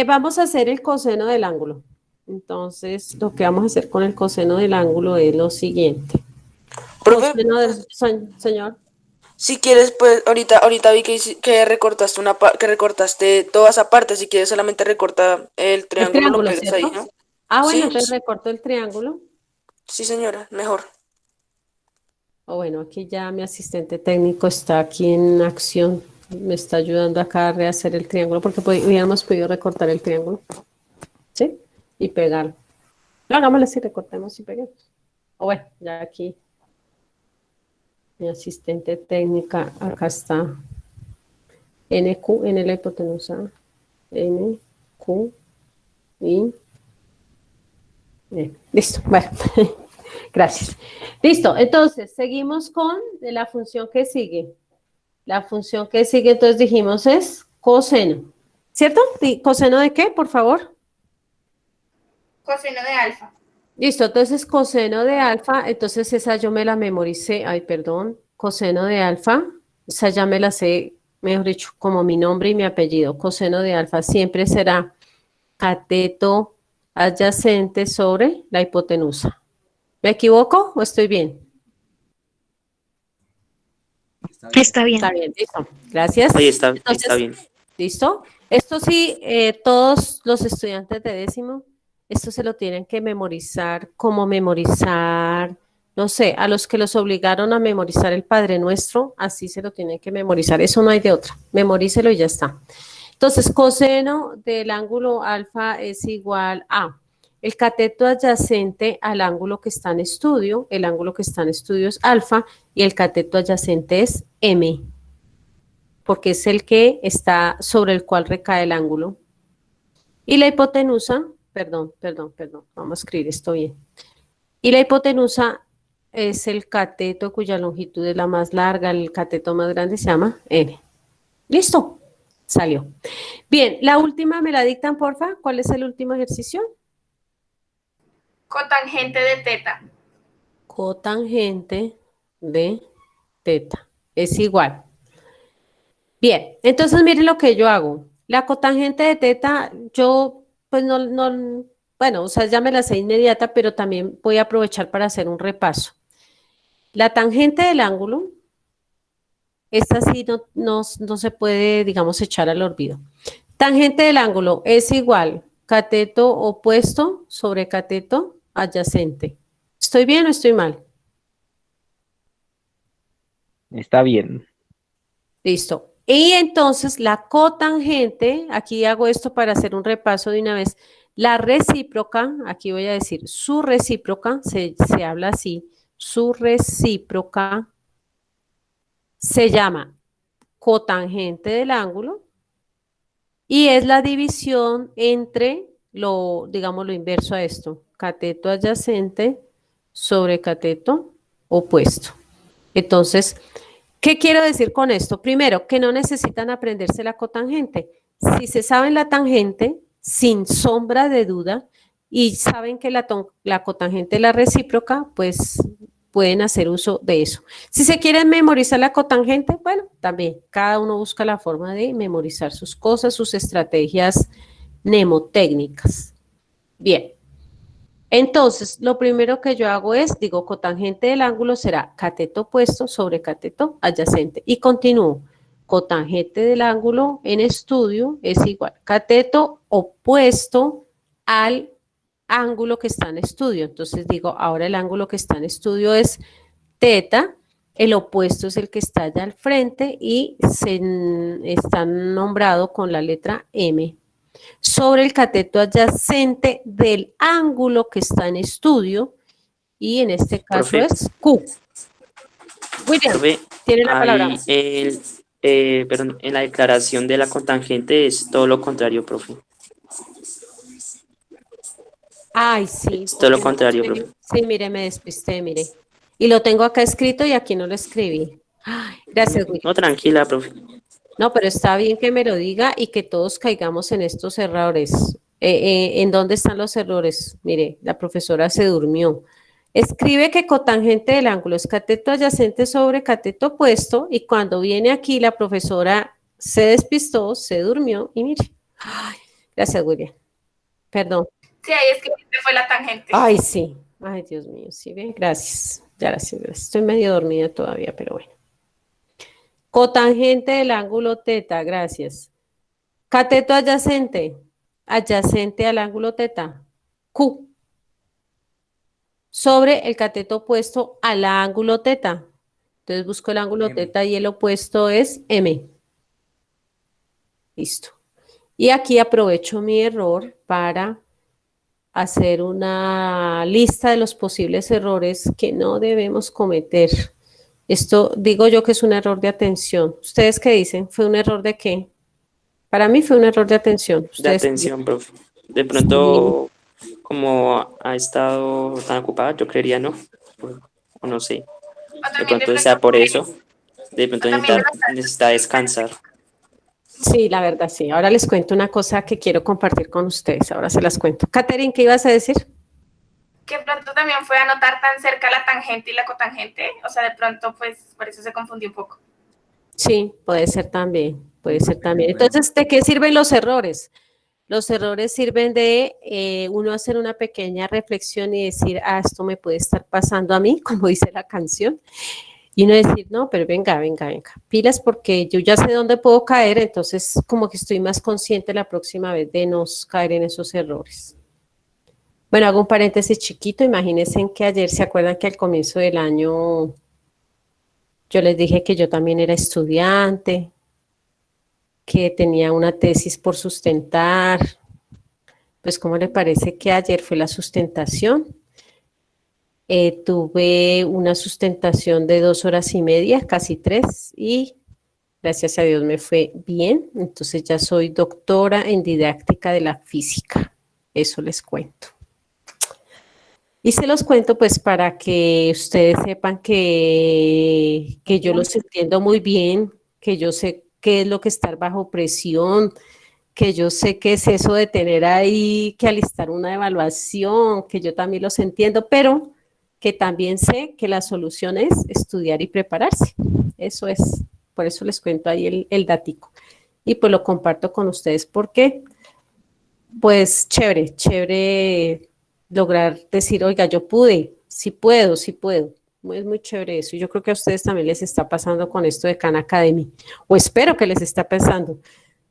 Vamos a hacer el coseno del ángulo. Entonces, lo que vamos a hacer con el coseno del ángulo es lo siguiente. Profe, Coseno del señor. si quieres, pues ahorita vi que recortaste que recortaste toda esa parte. Si quieres, solamente recorta el El triángulo, lo triángulo, pegas ahí, ¿cierto? ¿no? Ah, bueno, Sí, entonces recorto el triángulo. sí, señora, mejor. O bueno, aquí ya mi asistente técnico está aquí en acción. Me está ayudando acá a rehacer el triángulo porque hubiéramos podido recortar el triángulo. ¿Sí? Y pegarlo. No, hagámoslo así, recortemos y peguemos. O bueno, ya aquí mi asistente técnica, acá está. NQ, en la hipotenusa. NQ y... listo, bueno. Gracias. Listo, entonces seguimos con la función que sigue. La función que sigue, entonces dijimos es coseno. ¿Cierto? ¿Coseno de qué, por favor? Coseno de alfa. Listo, entonces coseno de alfa, entonces esa yo me la memoricé, ay, perdón, coseno de alfa, esa ya me la sé, mejor dicho, como mi nombre y mi apellido. Coseno de alfa siempre será cateto adyacente sobre la hipotenusa. ¿Me equivoco o estoy bien? Está bien. Está bien, listo. Gracias. ahí está Entonces, bien. ¿listo? Esto sí, todos los estudiantes de décimo esto se lo tienen que memorizar, como memorizar, no sé, a los que los obligaron a memorizar el Padre Nuestro, así se lo tienen que memorizar, eso no hay de otra, memorícelo y ya está. Entonces, coseno del ángulo alfa es igual a el cateto adyacente al ángulo que está en estudio, el ángulo que está en estudio es alfa y el cateto adyacente es m, porque es el que está sobre el cual recae el ángulo. Y la hipotenusa, perdón, vamos a escribir esto bien. Y la hipotenusa es el cateto cuya longitud es la más larga, el cateto más grande se llama n. ¿Listo? Salió. Bien, la última me la dictan, porfa. ¿Cuál es el último ejercicio? Cotangente de teta. Cotangente de teta es igual. Bien, entonces miren lo que yo hago. La cotangente de teta, yo pues bueno, o sea, ya me la sé inmediata, pero también voy a aprovechar para hacer un repaso. La tangente del ángulo, esta sí no se puede, digamos, echar al olvido. Tangente del ángulo es igual cateto opuesto sobre cateto adyacente. ¿Estoy bien o estoy mal? Está bien. Listo. Y entonces la cotangente, aquí hago esto para hacer un repaso de una vez. La recíproca, aquí voy a decir su recíproca, se habla así, su recíproca se llama cotangente del ángulo y es la división entre digamos, lo inverso a esto, cateto adyacente sobre cateto opuesto. Entonces, ¿qué quiero decir con esto? Primero, que no necesitan aprenderse la cotangente. Si se saben la tangente, sin sombra de duda, y saben que la cotangente es la recíproca, pues pueden hacer uso de eso. Si se quieren memorizar la cotangente, bueno, también cada uno busca la forma de memorizar sus cosas, sus estrategias mnemotécnicas. Bien. Entonces, lo primero que yo hago es, digo, cotangente del ángulo será cateto opuesto sobre cateto adyacente. Y continúo. Cotangente del ángulo en estudio es igual cateto opuesto al ángulo que está en estudio. Entonces digo, ahora el ángulo que está en estudio es teta, el opuesto es el que está allá al frente y está nombrado con la letra M. Sobre el cateto adyacente del ángulo que está en estudio y en este caso Profe. es Q. William, Profe, tiene la palabra. perdón, en la declaración de la cotangente es todo lo contrario, profe. Ay, sí. Es todo lo porque no contrario, escribí. profe. Sí, mire, me despisté, mire. Y lo tengo acá escrito y aquí no lo escribí. Ay, gracias, William. No, tranquila, profe. No, pero está bien que me lo diga y que todos caigamos en estos errores. ¿En dónde están los errores? Mire, la profesora se durmió. Escribe que cotangente del ángulo es cateto adyacente sobre cateto opuesto y cuando viene aquí la profesora se despistó, se durmió y mire. Ay, gracias, William. Perdón. Sí, ahí es que fue la tangente. Ay, sí. Ay, Dios mío, sí, bien, gracias. Gracias. Estoy medio dormida todavía, pero bueno. Cotangente del ángulo teta, gracias. Cateto adyacente, adyacente al ángulo teta, Q. Sobre el cateto opuesto al ángulo teta. Entonces busco el ángulo teta y el opuesto es M. Listo. Y aquí aprovecho mi error para hacer una lista de los posibles errores que no debemos cometer. Esto digo yo que es un error de atención. ¿Ustedes qué dicen? ¿Fue un error de qué? Para mí fue un error de atención. De ¿Ustedes qué dicen? atención, profe. De pronto, como ha estado tan ocupada, yo creería no. O no sé. O De también pronto sea por eso. De pronto también necesita descansar. Sí, la verdad, sí. Ahora les cuento una cosa que quiero compartir con ustedes. Ahora se las cuento. Catherine, ¿qué ibas a decir? que pronto también fue anotar tan cerca la tangente y la cotangente, o sea, de pronto, pues, por eso se confundió un poco. Sí, puede ser también, puede ser también. Entonces, ¿de qué sirven los errores? Los errores sirven de uno hacer una pequeña reflexión y decir, ah, esto me puede estar pasando a mí, como dice la canción. Y uno decir, no, pero venga, pilas porque yo ya sé dónde puedo caer, entonces como que estoy más consciente la próxima vez de no caer en esos errores. Bueno, hago un paréntesis chiquito. Imagínense que ayer, ¿se acuerdan que al comienzo del año yo les dije que yo también era estudiante, que tenía una tesis por sustentar? Pues, ¿cómo le parece que ayer fue la sustentación? Tuve una sustentación de 2 horas y media, casi 3, y gracias a Dios me fue bien. Entonces ya soy doctora en didáctica de la física. Eso les cuento. Y se los cuento pues para que ustedes sepan que yo los entiendo muy bien, que yo sé qué es lo que estar bajo presión, que yo sé qué es eso de tener ahí que alistar una evaluación, que yo también los entiendo, pero que también sé que la solución es estudiar y prepararse. Eso es, por eso les cuento ahí el datico. Y pues lo comparto con ustedes porque, pues chévere, chévere lograr decir, oiga, yo pude, sí puedo, sí puedo. Es muy chévere eso. Yo creo que a ustedes también les está pasando con esto de Khan Academy, o espero que les está pasando,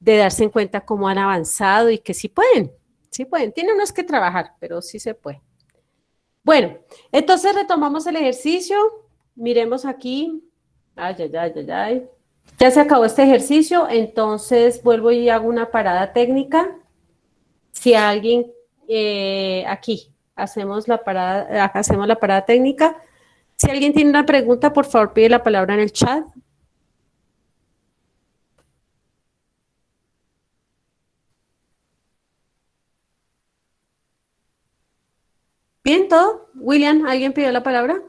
de darse en cuenta cómo han avanzado y que sí pueden, sí pueden. Tienen unos que trabajar, pero sí se puede. Bueno, entonces retomamos el ejercicio. Miremos aquí. Ay, ay, ay, ay, ay. Ya se acabó este ejercicio, entonces vuelvo y hago una parada técnica. Si alguien aquí hacemos la parada técnica. Si alguien tiene una pregunta, por favor, pide la palabra en el chat. ¿Bien todo? William, ¿alguien pidió la palabra?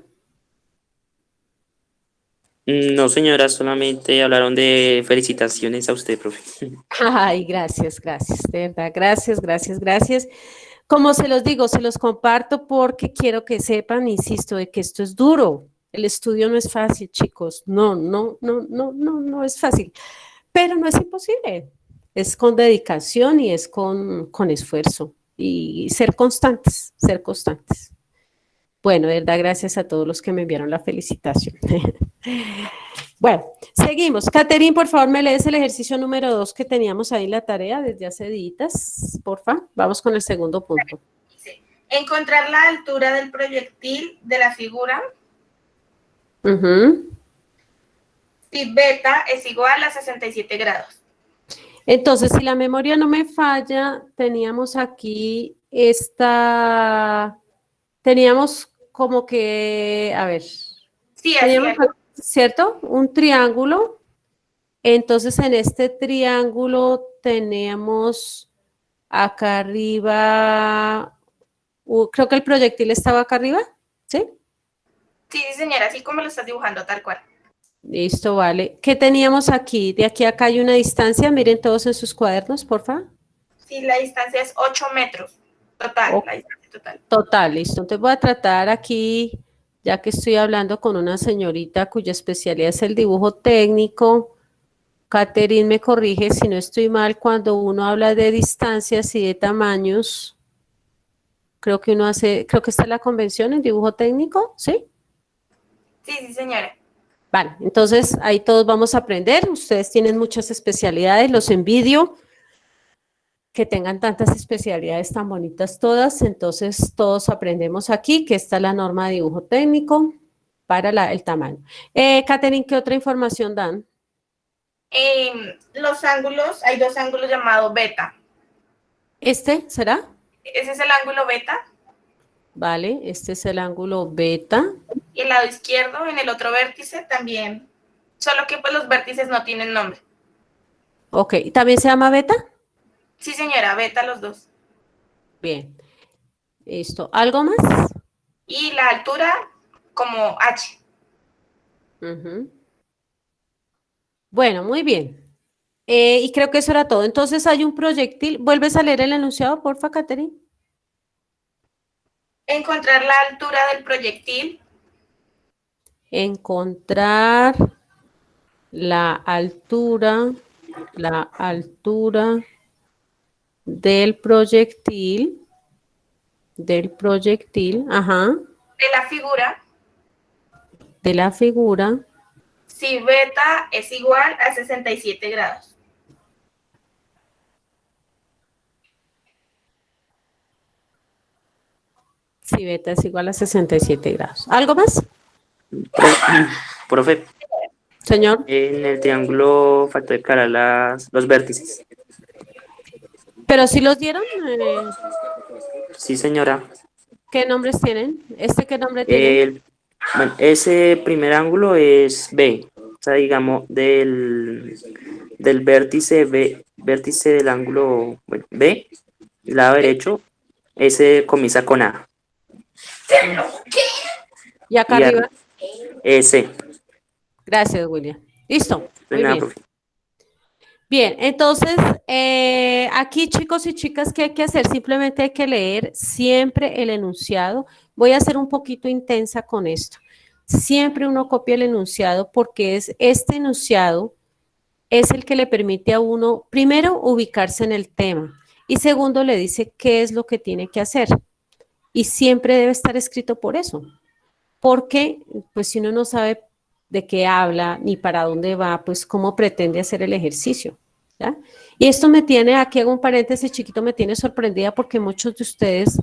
No, señora, solamente hablaron de felicitaciones a usted, profe. Ay, gracias, gracias, de verdad, gracias, gracias, gracias. Como se los digo, se los comparto porque quiero que sepan, insisto, de que esto es duro. El estudio no es fácil, chicos. No, no, no, no, no, no es fácil. Pero no es imposible. Es con dedicación y es con esfuerzo. Y ser constantes, ser constantes. Bueno, de verdad, gracias a todos los que me enviaron la felicitación. Bueno, seguimos. Catherine, por favor, me lees el ejercicio número 2 que teníamos ahí en la tarea desde hace días, porfa. Vamos con el segundo punto. Dice, encontrar la altura del proyectil de la figura Ujú. si beta es igual a 67 grados. Entonces, si la memoria no me falla, teníamos aquí teníamos como que, a ver, Sí, así teníamos, algo. ¿cierto? Un triángulo. Entonces, en este triángulo tenemos acá arriba, creo que el proyectil estaba acá arriba, ¿sí? Sí, sí, señora, así como lo estás dibujando, tal cual. Listo, vale. ¿Qué teníamos aquí? De aquí a acá hay una distancia, miren todos en sus cuadernos, porfa. Sí, la distancia es 8 metros. Total, Ok. la distancia total. Total, listo. Entonces voy a tratar aquí, ya que estoy hablando con una señorita cuya especialidad es el dibujo técnico. Catherine me corrige si no estoy mal, cuando uno habla de distancias y de tamaños, creo que está la convención en dibujo técnico, ¿sí? Sí, sí, señora. Vale, entonces ahí todos vamos a aprender. Ustedes tienen muchas especialidades, los envidio que tengan tantas especialidades tan bonitas todas. Entonces todos aprendemos aquí que está la norma de dibujo técnico para el tamaño. Catherine, ¿qué otra información dan? Los ángulos, hay dos ángulos llamados beta. ¿Este será? Ese es el ángulo beta. Vale, este es el ángulo beta. Y el lado izquierdo, en el otro vértice, también. Solo que pues los vértices no tienen nombre. Ok, ¿también se llama beta? Sí, señora, beta los dos. Bien, listo. ¿Algo más? Y la altura como H. Ujú. Bueno, muy bien. Y creo que eso era todo. Entonces hay un proyectil. ¿Vuelves a leer el enunciado, porfa, Catherine? Encontrar la altura del proyectil Encontrar la altura del proyectil, ajá, de la figura de la figura, si beta es igual a 67 grados. Si beta es igual a 67 grados. ¿Algo más, Profe, señor? en el triángulo faltó declarar los vértices. Pero si los dieron, Sí, señora. ¿qué nombres tienen? ¿Este qué nombre tiene? Bueno, ese primer ángulo es B. O sea, digamos, del vértice B, vértice del ángulo bueno, B, lado derecho, ese comienza con A. Y acá Y arriba. C. Gracias, William. Listo. De Muy nada, bien. profe. Bien, entonces, aquí chicos y chicas, ¿qué hay que hacer? Simplemente hay que leer siempre el enunciado. Voy a ser un poquito intensa con esto. Siempre uno copia el enunciado porque es este enunciado es el que le permite a uno, primero, ubicarse en el tema y segundo, le dice qué es lo que tiene que hacer. Y siempre debe estar escrito por eso, porque pues si uno no sabe de qué habla ni para dónde va, pues cómo pretende hacer el ejercicio. ¿Ya? Y esto me tiene, aquí hago un paréntesis chiquito, me tiene sorprendida porque muchos de ustedes,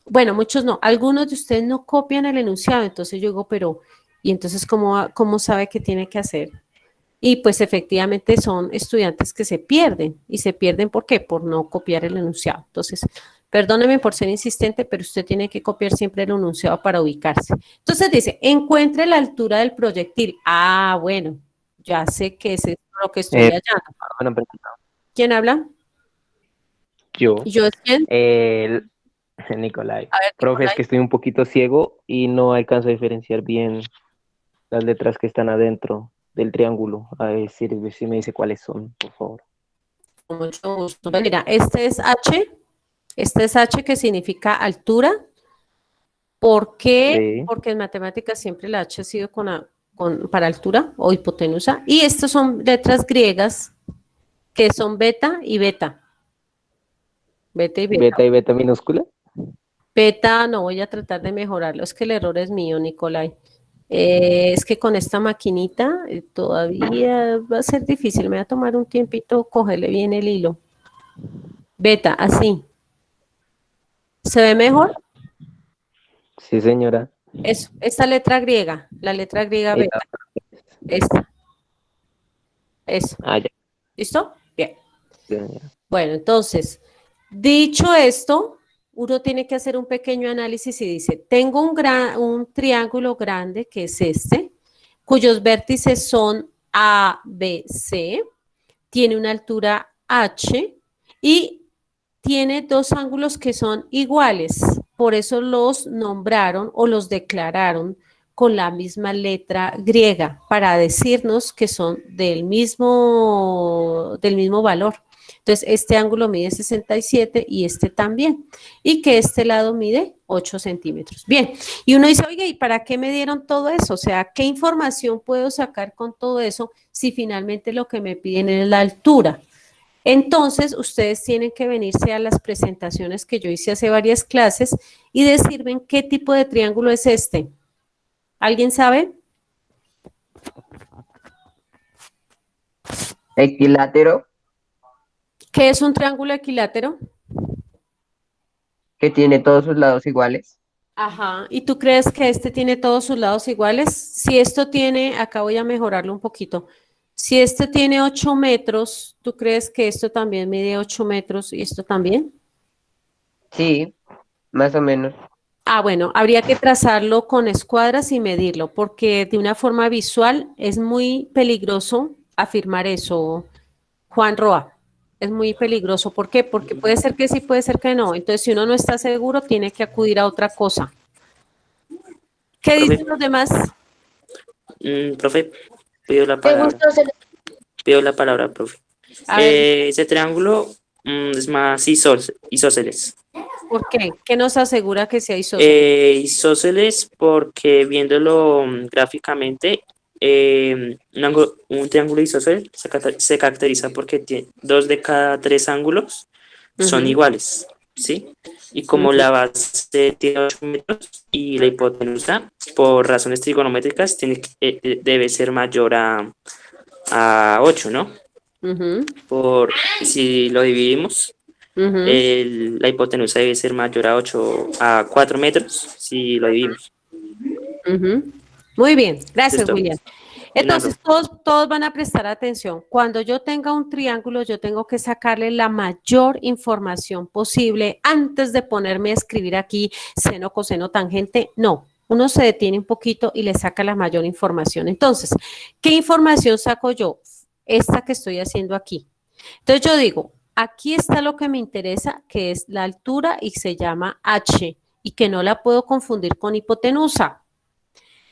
bueno, muchos no, algunos de ustedes no copian el enunciado, entonces yo digo, pero, ¿y entonces cómo sabe qué tiene que hacer? Y pues efectivamente son estudiantes que se pierden. ¿Y se pierden por qué? Por no copiar el enunciado. Entonces, perdóneme por ser insistente, pero usted tiene que copiar siempre el enunciado para ubicarse. Entonces dice, encuentre la altura del proyectil. Ah, bueno, ya sé que es lo que estoy hallando. Bueno, pregunta. ¿Quién habla? Yo, ¿Yo es quién? el Nicolai. A ver, Profe, es Nicolai. que estoy un poquito ciego y no alcanzo a diferenciar bien las letras que están adentro del triángulo. A ver si me dice cuáles son, por favor. Con mucho gusto. Mira, este es H que significa altura. ¿Por qué? Sí. Porque en matemáticas siempre la H ha sido para altura o hipotenusa. Y estas son letras griegas que son beta y beta. Beta y beta. Beta y beta minúscula. Beta, no voy a tratar de mejorarlo. Es que el error es mío, Nicolai. Es que con esta maquinita todavía va a ser difícil. Me va a tomar un tiempito cogerle bien el hilo. Beta, así. ¿Se ve mejor? Sí, señora. Eso, esta letra griega, la letra griega beta. Esta. Eso. Ah, ya. ¿Listo? Bien. Sí, señora. Bueno, entonces, dicho esto, uno tiene que hacer un pequeño análisis y dice, tengo un triángulo grande que es este, cuyos vértices son A, B, C, tiene una altura H y tiene dos ángulos que son iguales, por eso los nombraron o los declararon con la misma letra griega para decirnos que son del mismo valor. Entonces, este ángulo mide 67 y este también. Y que este lado mide 8 centímetros. Bien, y uno dice, oye, ¿y para qué me dieron todo eso? O sea, ¿qué información puedo sacar con todo eso si finalmente lo que me piden es la altura? Entonces, ustedes tienen que venirse a las presentaciones que yo hice hace varias clases y decirme qué tipo de triángulo es este. ¿Alguien sabe? Equilátero, ¿Qué es un triángulo equilátero? que tiene todos sus lados iguales. Ajá, ¿y tú crees que este tiene todos sus lados iguales? Si esto tiene, acá voy a mejorarlo un poquito. Si este tiene 8 metros, ¿tú crees que esto también mide 8 metros y esto también? Sí, más o menos. Ah, bueno, habría que trazarlo con escuadras y medirlo, porque de una forma visual es muy peligroso afirmar eso, Juan Roa. Es muy peligroso. ¿Por qué? Porque puede ser que sí, puede ser que no. Entonces, si uno no está seguro, tiene que acudir a otra cosa. ¿Qué Profe. dicen los demás? Profe, pido la ¿Te palabra. gustó hacer? Pido la palabra, profe. A ver, Ese triángulo es más isósceles. ¿por qué? ¿Qué nos asegura que sea isósceles? Isósceles porque viéndolo gráficamente, un triángulo isósceles se caracteriza porque tiene 2 de cada 3 ángulos son Ujú. iguales, ¿sí? Y como la base tiene 8 metros y la hipotenusa, por razones trigonométricas, debe ser mayor a 8, ¿no? Ujú. Si lo dividimos, Ujú, La hipotenusa debe ser mayor a 4 metros si lo dividimos. ujú. Muy bien, gracias, Listo. William. De nada, Entonces, todos van a prestar atención. Cuando yo tenga un triángulo, yo tengo que sacarle la mayor información posible antes de ponerme a escribir aquí seno, coseno, tangente. No, uno se detiene un poquito y le saca la mayor información. Entonces, ¿qué información saco yo? Esta que estoy haciendo aquí. Entonces, yo digo, aquí está lo que me interesa, que es la altura y se llama H y que no la puedo confundir con hipotenusa.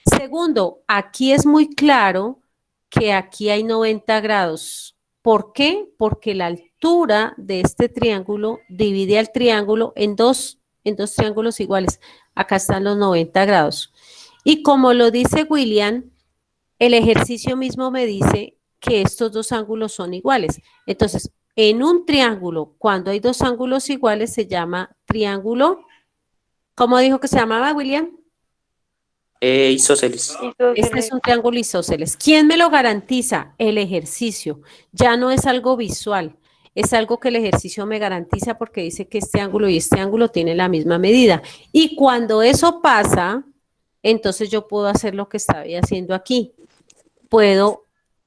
Segundo, aquí es muy claro que aquí hay 90 grados. ¿Por qué? Porque la altura de este triángulo divide al triángulo en dos triángulos iguales. Acá están los 90 grados. Y como lo dice William, el ejercicio mismo me dice que estos dos ángulos son iguales. Entonces, en un triángulo, cuando hay dos ángulos iguales, se llama triángulo. ¿Cómo dijo que se llamaba, William? Isósceles. Este es un triángulo isósceles. ¿Quién me lo garantiza? El ejercicio. Ya no es algo visual, es algo que el ejercicio me garantiza porque dice que este ángulo y este ángulo tienen la misma medida. Y cuando eso pasa, entonces yo puedo hacer lo que estaba haciendo aquí. Puedo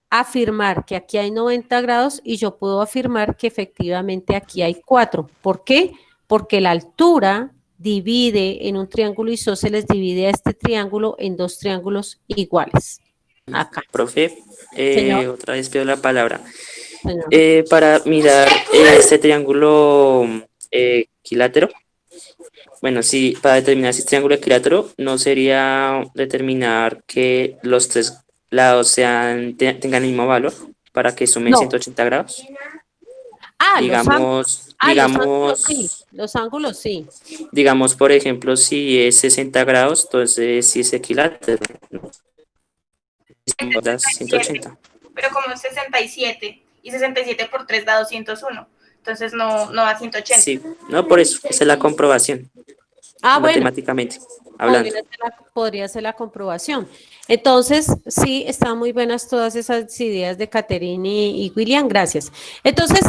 afirmar que aquí hay 90 grados y yo puedo afirmar que efectivamente aquí hay 4. ¿Por qué? Porque la altura divide en un triángulo isósceles, divide a este triángulo en dos triángulos iguales. Acá. Profe, Señor, otra vez pido la palabra. señor. Para mirar este triángulo equilátero, bueno, sí, para determinar si es triángulo equilátero, no sería determinar que los tres lados tengan el mismo valor para que sumen No. 180 grados. Los ángulos. Digamos, Los ángulos sí. digamos, por ejemplo, si es 60 grados, entonces sí es equilátero, ¿no? Es Das 67, 180. pero como es 67 y 67 por 3 da 201, entonces no da 180. Sí, no, por eso, esa es la comprobación, Ah, bueno. matemáticamente hablando. Podría ser la comprobación. Entonces, sí, están muy buenas todas esas ideas de Catherine y William, gracias. Entonces,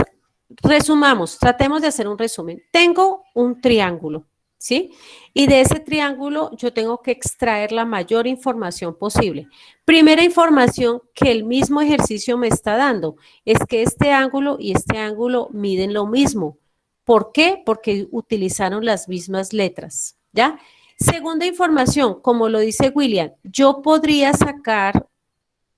resumamos, tratemos de hacer un resumen. Tengo un triángulo, ¿sí? Y de ese triángulo yo tengo que extraer la mayor información posible. Primera información que el mismo ejercicio me está dando es que este ángulo y este ángulo miden lo mismo. ¿Por qué? Porque utilizaron las mismas letras, ¿ya? Segunda información, como lo dice William, yo podría sacar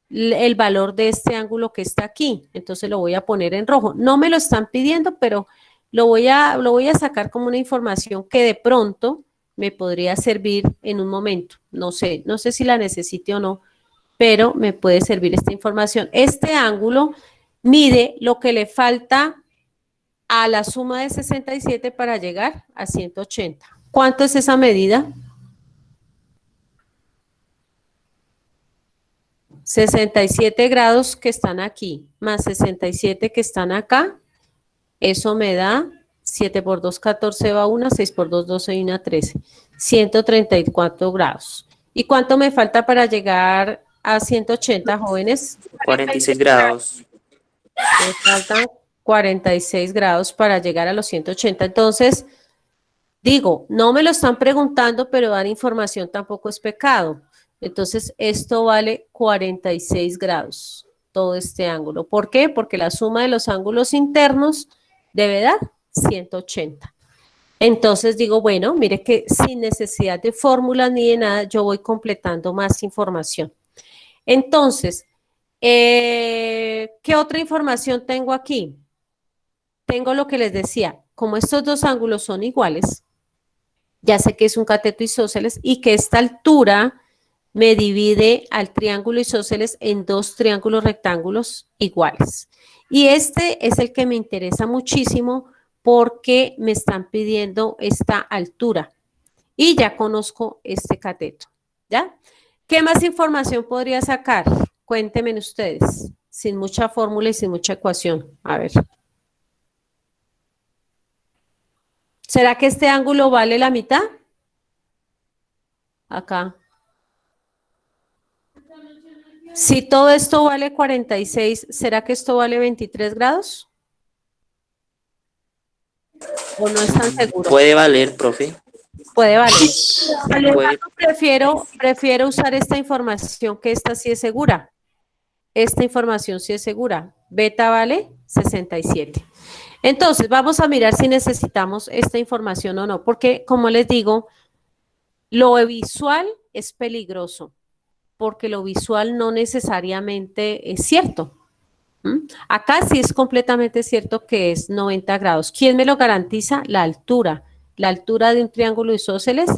el valor de este ángulo que está aquí, entonces lo voy a poner en rojo. No me lo están pidiendo, pero lo voy a sacar como una información que de pronto me podría servir en un momento. No sé si la necesite o no, pero me puede servir esta información. Este ángulo mide lo que le falta a la suma de 67 para llegar a 180. ¿Cuánto es esa medida? 67 grados que están aquí, más 67 que están acá, eso me da 7 por 2, 14 va 1, 6 por 2, 12 y 1, 13. 134 grados. ¿Y cuánto me falta para llegar a 180, jóvenes? 46 grados. Me faltan 46 grados para llegar a los 180. Entonces, digo, no me lo están preguntando, pero dar información tampoco es pecado. Entonces, esto vale 46 grados, todo este ángulo. ¿Por qué? Porque la suma de los ángulos internos debe dar 180. Entonces digo, bueno, mire que sin necesidad de fórmulas ni de nada, yo voy completando más información. Entonces, ¿qué otra información tengo aquí? Tengo lo que les decía, como estos dos ángulos son iguales, ya sé que es un cateto isósceles y que esta altura me divide al triángulo isósceles en dos triángulos rectángulos iguales. Y este es el que me interesa muchísimo porque me están pidiendo esta altura y ya conozco este cateto, ¿ya? ¿Qué más información podría sacar? Cuéntenme ustedes, sin mucha fórmula y sin mucha ecuación. A ver. ¿Será que este ángulo vale la mitad? Acá. Si todo esto vale 46, ¿será que esto vale 23 grados? ¿O no es tan seguro? Puede valer, profe. Puede valer. Sí, Sin puede. embargo, prefiero usar esta información, que esta sí es segura. Esta información sí es segura. Beta vale 67. Entonces, vamos a mirar si necesitamos esta información o no, porque como les digo, lo visual es peligroso, porque lo visual no necesariamente es cierto. ¿Mm? Acá sí es completamente cierto que es 90 grados. ¿Quién me lo garantiza? La altura. La altura de un triángulo isósceles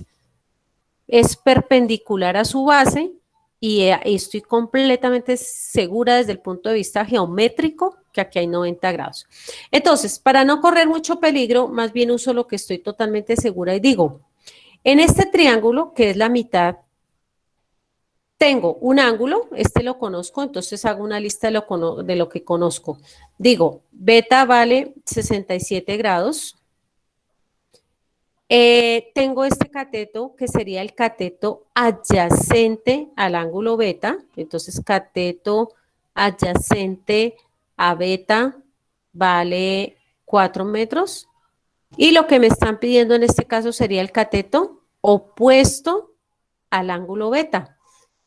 es perpendicular a su base y estoy completamente segura desde el punto de vista geométrico que aquí hay 90 grados. Entonces, para no correr mucho peligro, más bien uso lo que estoy totalmente segura y digo, en este triángulo, que es la mitad, tengo un ángulo, este lo conozco, entonces hago una lista de lo que conozco. Digo, beta vale 67 grados. Tengo este cateto que sería el cateto adyacente al ángulo beta. Entonces, cateto adyacente a beta vale 4 metros. Y lo que me están pidiendo en este caso sería el cateto opuesto al ángulo beta.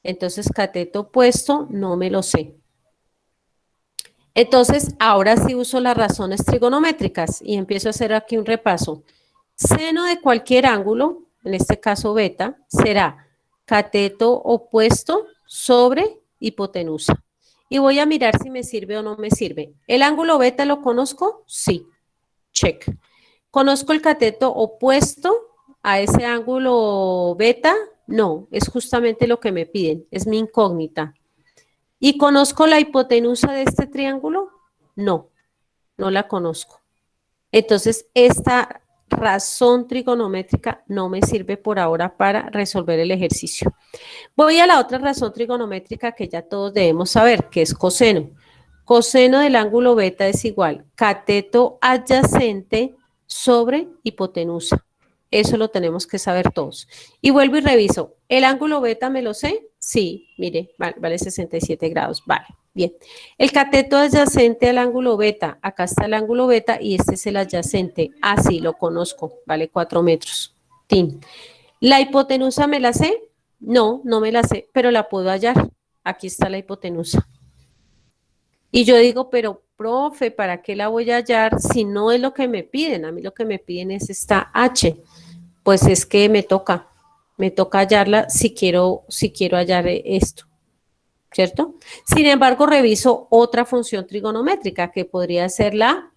Entonces, cateto opuesto no me lo sé. Entonces, ahora sí uso las razones trigonométricas y empiezo a hacer aquí un repaso. Seno de cualquier ángulo, en este caso beta, será cateto opuesto sobre hipotenusa. Y voy a mirar si me sirve o no me sirve. ¿El ángulo beta lo conozco? Sí. Check. ¿Conozco el cateto opuesto a ese ángulo beta? No, es justamente lo que me piden, es mi incógnita. ¿Y conozco la hipotenusa de este triángulo? No, no la conozco. Entonces, esta razón trigonométrica no me sirve por ahora para resolver el ejercicio. Voy a la otra razón trigonométrica que ya todos debemos saber, que es coseno. Coseno del ángulo beta es igual cateto adyacente sobre hipotenusa. Eso lo tenemos que saber todos. Y vuelvo y reviso. ¿El ángulo beta me lo sé? Sí, mire, vale 67 grados. Vale, bien. El cateto adyacente al ángulo beta. Acá está el ángulo beta y este es el adyacente. Ah, sí, lo conozco. Vale 4 metros. Tin. ¿La hipotenusa me la sé? No, no me la sé, pero la puedo hallar. Aquí está la hipotenusa. Y yo digo, pero profe, ¿para qué la voy a hallar si no es lo que me piden? A mí lo que me piden es esta H. Pues es que me toca hallarla si quiero hallar esto, ¿cierto? Sin embargo, reviso otra función trigonométrica que podría ser la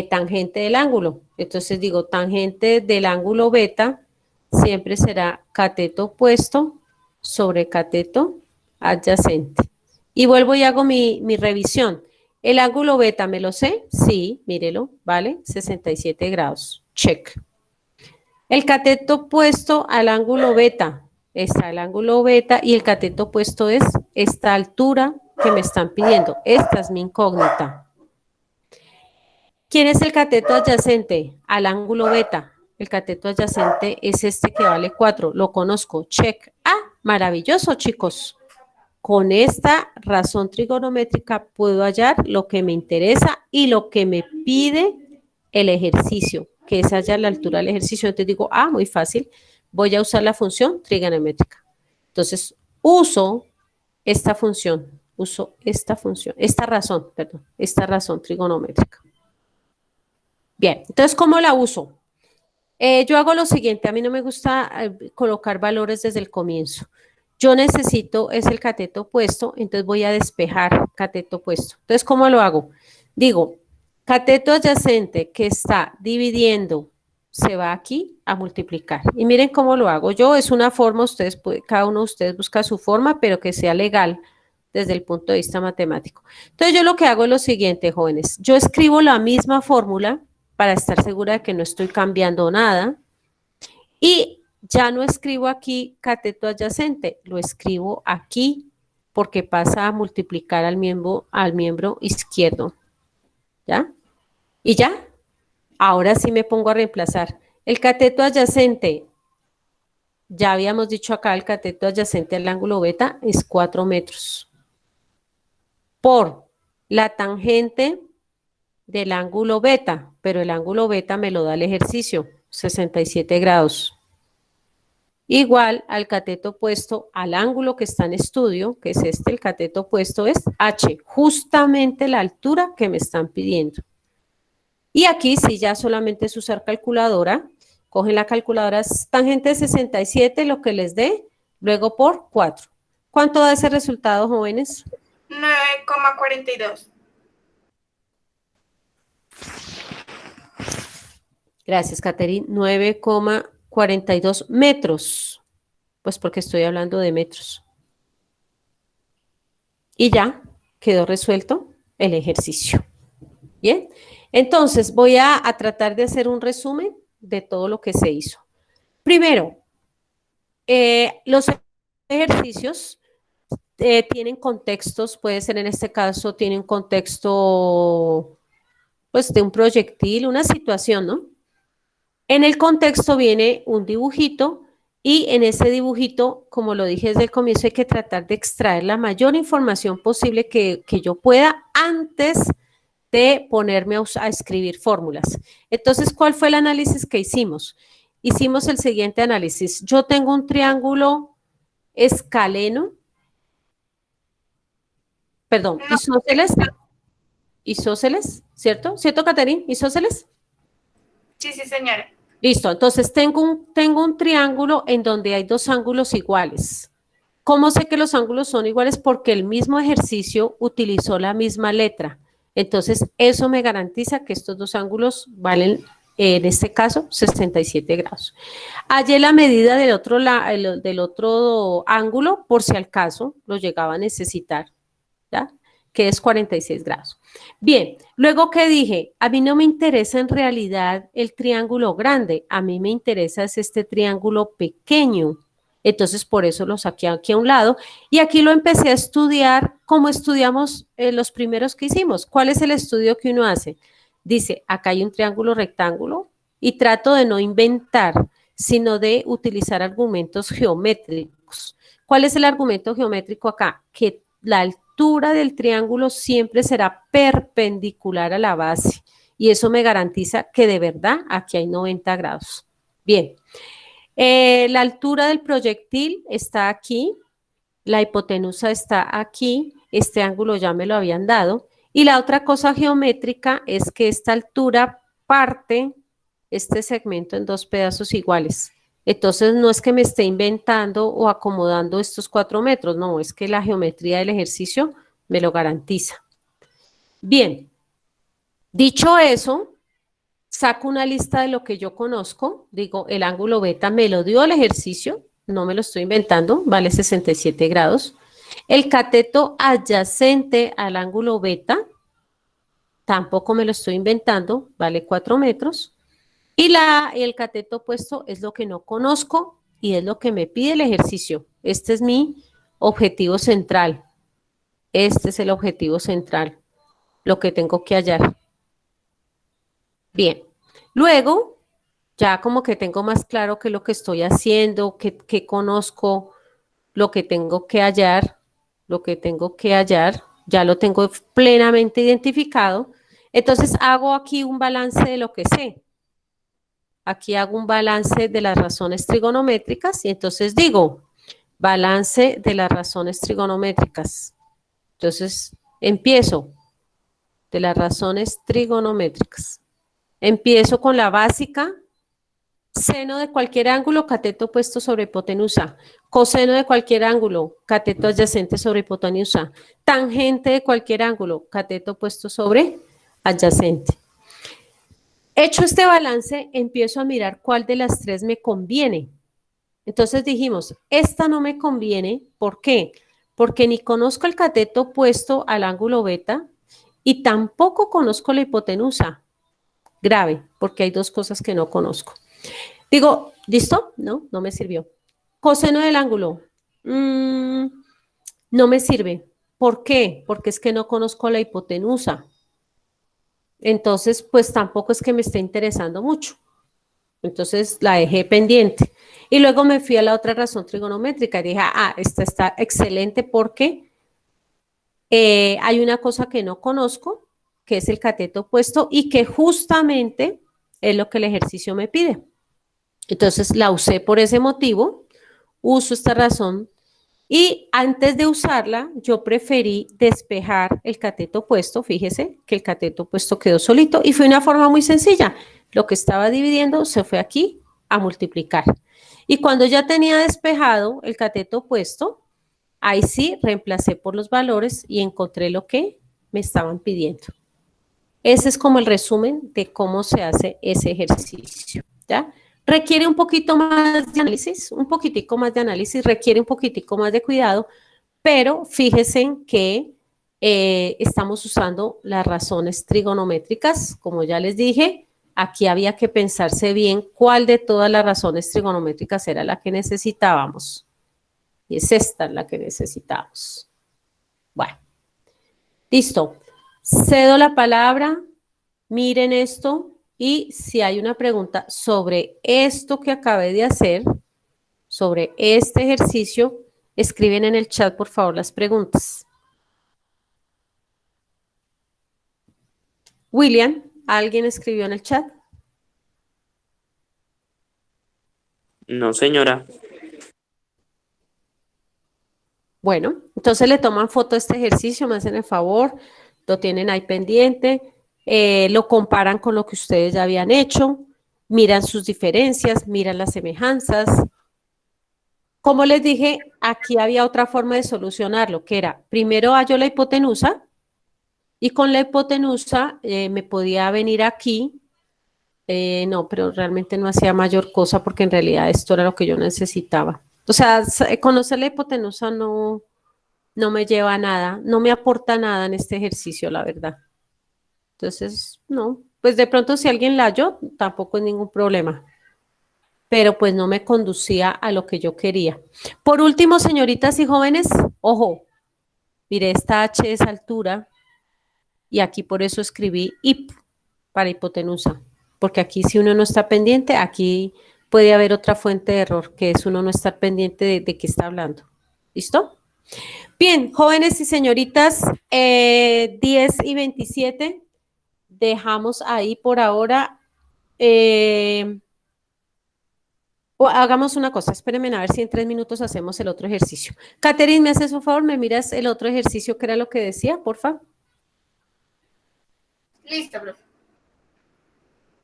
tangente del ángulo. Entonces digo, tangente del ángulo beta siempre será cateto opuesto sobre cateto adyacente. Y vuelvo y hago mi revisión. ¿El ángulo beta me lo sé? Sí, mírelo, ¿vale? 67 grados. Check. El cateto opuesto al ángulo beta. Está el ángulo beta y el cateto opuesto es esta altura que me están pidiendo. Esta es mi incógnita. ¿Quién es el cateto adyacente al ángulo beta? El cateto adyacente es este que vale 4. Lo conozco. Check. Ah, maravilloso, chicos. Con esta razón trigonométrica puedo hallar lo que me interesa y lo que me pide el ejercicio, que es hallar la altura del ejercicio. Entonces digo, ah, muy fácil, voy a usar la función trigonométrica. Entonces, uso esta razón trigonométrica. Bien, entonces, ¿cómo la uso? Yo hago lo siguiente, a mí no me gusta colocar valores desde el comienzo. Yo necesito, es el cateto opuesto, entonces voy a despejar cateto opuesto. Entonces, ¿cómo lo hago? Digo, cateto adyacente que está dividiendo, se va aquí a multiplicar. Y miren cómo lo hago yo, es una forma, cada uno de ustedes busca su forma, pero que sea legal desde el punto de vista matemático. Entonces, yo lo que hago es lo siguiente, jóvenes. Yo escribo la misma fórmula para estar segura de que no estoy cambiando nada. Y ya no escribo aquí cateto adyacente, lo escribo aquí porque pasa a multiplicar al miembro izquierdo. ¿Ya? Y ya, ahora sí me pongo a reemplazar. El cateto adyacente, ya habíamos dicho acá, el cateto adyacente al ángulo beta es 4 metros. Por la tangente del ángulo beta, pero el ángulo beta me lo da el ejercicio, 67 grados. Igual al cateto opuesto al ángulo que está en estudio, que es este, el cateto opuesto es H, justamente la altura que me están pidiendo. Y aquí sí ya solamente es usar calculadora, cogen la calculadora tangente de 67, lo que les dé, luego por 4. ¿Cuánto da ese resultado, jóvenes? 9,42. Gracias, Caterine. 9,42 metros. Pues porque estoy hablando de metros. Y ya quedó resuelto el ejercicio. Bien, entonces voy a tratar de hacer un resumen de todo lo que se hizo. Primero, los ejercicios tienen contextos, puede ser en este caso, tienen contexto pues de un proyectil, una situación, ¿no? En el contexto viene un dibujito y en ese dibujito, como lo dije desde el comienzo, hay que tratar de extraer la mayor información posible que yo pueda antes de ponerme a escribir fórmulas. Entonces, ¿cuál fue el análisis que hicimos? Hicimos el siguiente análisis. Yo tengo un triángulo escaleno, perdón, isósceles, ¿cierto? ¿Cierto, Caterine? ¿Isósceles? Sí, sí, señora. Listo, entonces tengo un triángulo en donde hay dos ángulos iguales. ¿Cómo sé que los ángulos son iguales? Porque el mismo ejercicio utilizó la misma letra. Entonces, eso me garantiza que estos dos ángulos valen, en este caso, 67 grados. Hallé la medida del otro ángulo, por si al caso lo llegaba a necesitar, ¿ya? Que es 46 grados. Bien, luego que dije, a mí no me interesa en realidad el triángulo grande, a mí me interesa es este triángulo pequeño. Entonces, por eso lo saqué aquí a un lado y aquí lo empecé a estudiar como estudiamos los primeros que hicimos. ¿Cuál es el estudio que uno hace? Dice, acá hay un triángulo rectángulo y trato de no inventar, sino de utilizar argumentos geométricos. ¿Cuál es el argumento geométrico acá? Que la altura del triángulo siempre será perpendicular a la base y eso me garantiza que de verdad aquí hay 90 grados. Bien. La altura del proyectil está aquí, la hipotenusa está aquí, este ángulo ya me lo habían dado, y la otra cosa geométrica es que esta altura parte este segmento en dos pedazos iguales. Entonces no es que me esté inventando o acomodando estos 4 metros, no, es que la geometría del ejercicio me lo garantiza. Bien, dicho eso, saco una lista de lo que yo conozco, digo, el ángulo beta me lo dio el ejercicio, no me lo estoy inventando, vale 67 grados. El cateto adyacente al ángulo beta, tampoco me lo estoy inventando, vale 4 metros. Y el cateto opuesto es lo que no conozco y es lo que me pide el ejercicio. Este es mi objetivo central. Este es el objetivo central, lo que tengo que hallar. Bien, luego ya como que tengo más claro qué es lo que estoy haciendo, qué conozco, lo que tengo que hallar, ya lo tengo plenamente identificado. Entonces hago aquí un balance de lo que sé. Aquí hago un balance de las razones trigonométricas y entonces digo, balance de las razones trigonométricas. Entonces empiezo de las razones trigonométricas. Empiezo con la básica, seno de cualquier ángulo, cateto opuesto sobre hipotenusa, coseno de cualquier ángulo, cateto adyacente sobre hipotenusa, tangente de cualquier ángulo, cateto opuesto sobre adyacente. Hecho este balance, empiezo a mirar cuál de las tres me conviene. Entonces dijimos, esta no me conviene, ¿por qué? Porque ni conozco el cateto opuesto al ángulo beta y tampoco conozco la hipotenusa. Grave, porque hay dos cosas que no conozco. Digo, ¿listo? No, no me sirvió. Coseno del ángulo. No me sirve. ¿Por qué? Porque es que no conozco la hipotenusa. Entonces, pues tampoco es que me esté interesando mucho. Entonces la dejé pendiente. Y luego me fui a la otra razón trigonométrica y dije, esta está excelente porque hay una cosa que no conozco, que es el cateto opuesto y que justamente es lo que el ejercicio me pide. Entonces la usé por ese motivo, uso esta razón y antes de usarla yo preferí despejar el cateto opuesto, fíjese que el cateto opuesto quedó solito y fue una forma muy sencilla. Lo que estaba dividiendo se fue aquí a multiplicar. Y cuando ya tenía despejado el cateto opuesto, ahí sí reemplacé por los valores y encontré lo que me estaban pidiendo. Ese es como el resumen de cómo se hace ese ejercicio, ¿ya? Requiere un poquito más de análisis, un poquitico más de análisis, requiere un poquitico más de cuidado, pero fíjense que estamos usando las razones trigonométricas, como ya les dije, aquí había que pensarse bien cuál de todas las razones trigonométricas era la que necesitábamos. Y es esta la que necesitamos. Bueno, listo. Cedo la palabra, miren esto y si hay una pregunta sobre esto que acabé de hacer, sobre este ejercicio, escriben en el chat, por favor, las preguntas. William, ¿alguien escribió en el chat? No, señora. Bueno, entonces le toman foto a este ejercicio, me hacen el favor, lo tienen ahí pendiente, lo comparan con lo que ustedes ya habían hecho, miran sus diferencias, miran las semejanzas. Como les dije, aquí había otra forma de solucionarlo, que era, primero hallo la hipotenusa, y con la hipotenusa me podía venir aquí, no, pero realmente no hacía mayor cosa porque en realidad esto era lo que yo necesitaba. O sea, conocer la hipotenusa no me lleva a nada, no me aporta nada en este ejercicio, la verdad. Entonces, no, pues de pronto si alguien la halló, tampoco es ningún problema. Pero pues no me conducía a lo que yo quería. Por último, señoritas y jóvenes, ojo, mire, esta H es altura y aquí por eso escribí hip para hipotenusa, porque aquí si uno no está pendiente, aquí puede haber otra fuente de error, que es uno no estar pendiente de qué está hablando. ¿Listo? Bien, jóvenes y señoritas, 10 y 27, dejamos ahí por ahora. O hagamos una cosa, espérenme a ver si en 3 minutos hacemos el otro ejercicio. Catherine, ¿me haces un favor? ¿Me miras el otro ejercicio que era lo que decía, porfa? Listo, profe.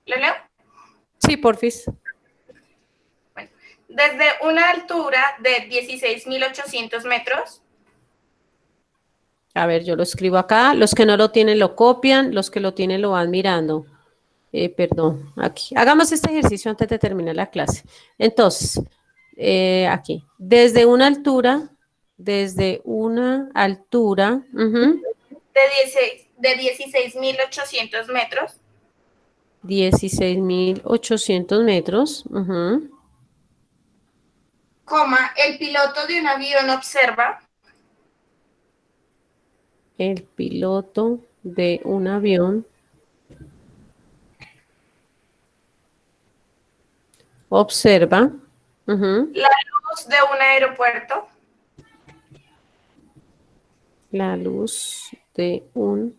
¿Lo leo? Sí, porfis. Bueno, desde una altura de 16.800 metros. A ver, yo lo escribo acá. Los que no lo tienen lo copian, los que lo tienen lo van mirando. Perdón, aquí. Hagamos este ejercicio antes de terminar la clase. Entonces, aquí. Desde una altura, ujú, De 16.800 metros, 16.800 metros, ujú, coma, el piloto de un avión observa el piloto de un avión observa, ujú, la luz de un aeropuerto la luz de un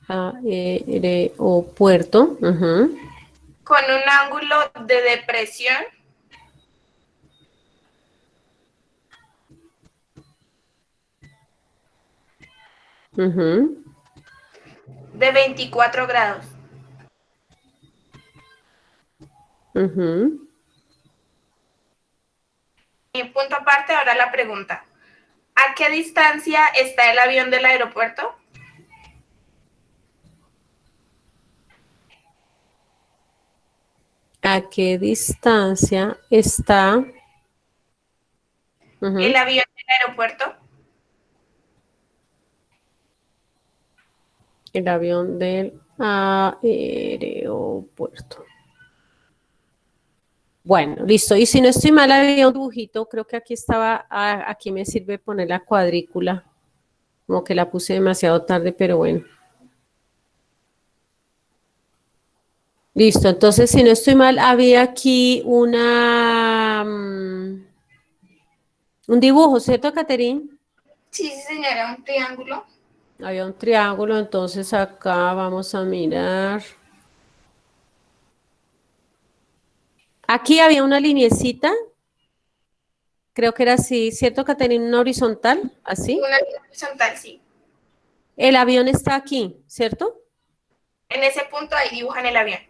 aeropuerto, ujú, con un ángulo de depresión ujú, de 24 grados. ujú. Y punto aparte, ahora la pregunta. ¿A qué distancia está el avión del aeropuerto? ¿A qué distancia está El avión del aeropuerto. el avión del aeropuerto? Bueno, listo. Y si no estoy mal, había un dibujito, creo que aquí estaba, aquí me sirve poner la cuadrícula, como que la puse demasiado tarde, pero bueno. Listo, entonces si no estoy mal, había aquí un dibujo, ¿cierto, Caterine? Sí, señora, un triángulo. Había un triángulo, entonces acá vamos a mirar. Aquí había una linecita, creo que era así, ¿cierto que tenía una horizontal? Así. Una línea horizontal, sí. El avión está aquí, ¿cierto? En ese punto ahí dibujan el avión.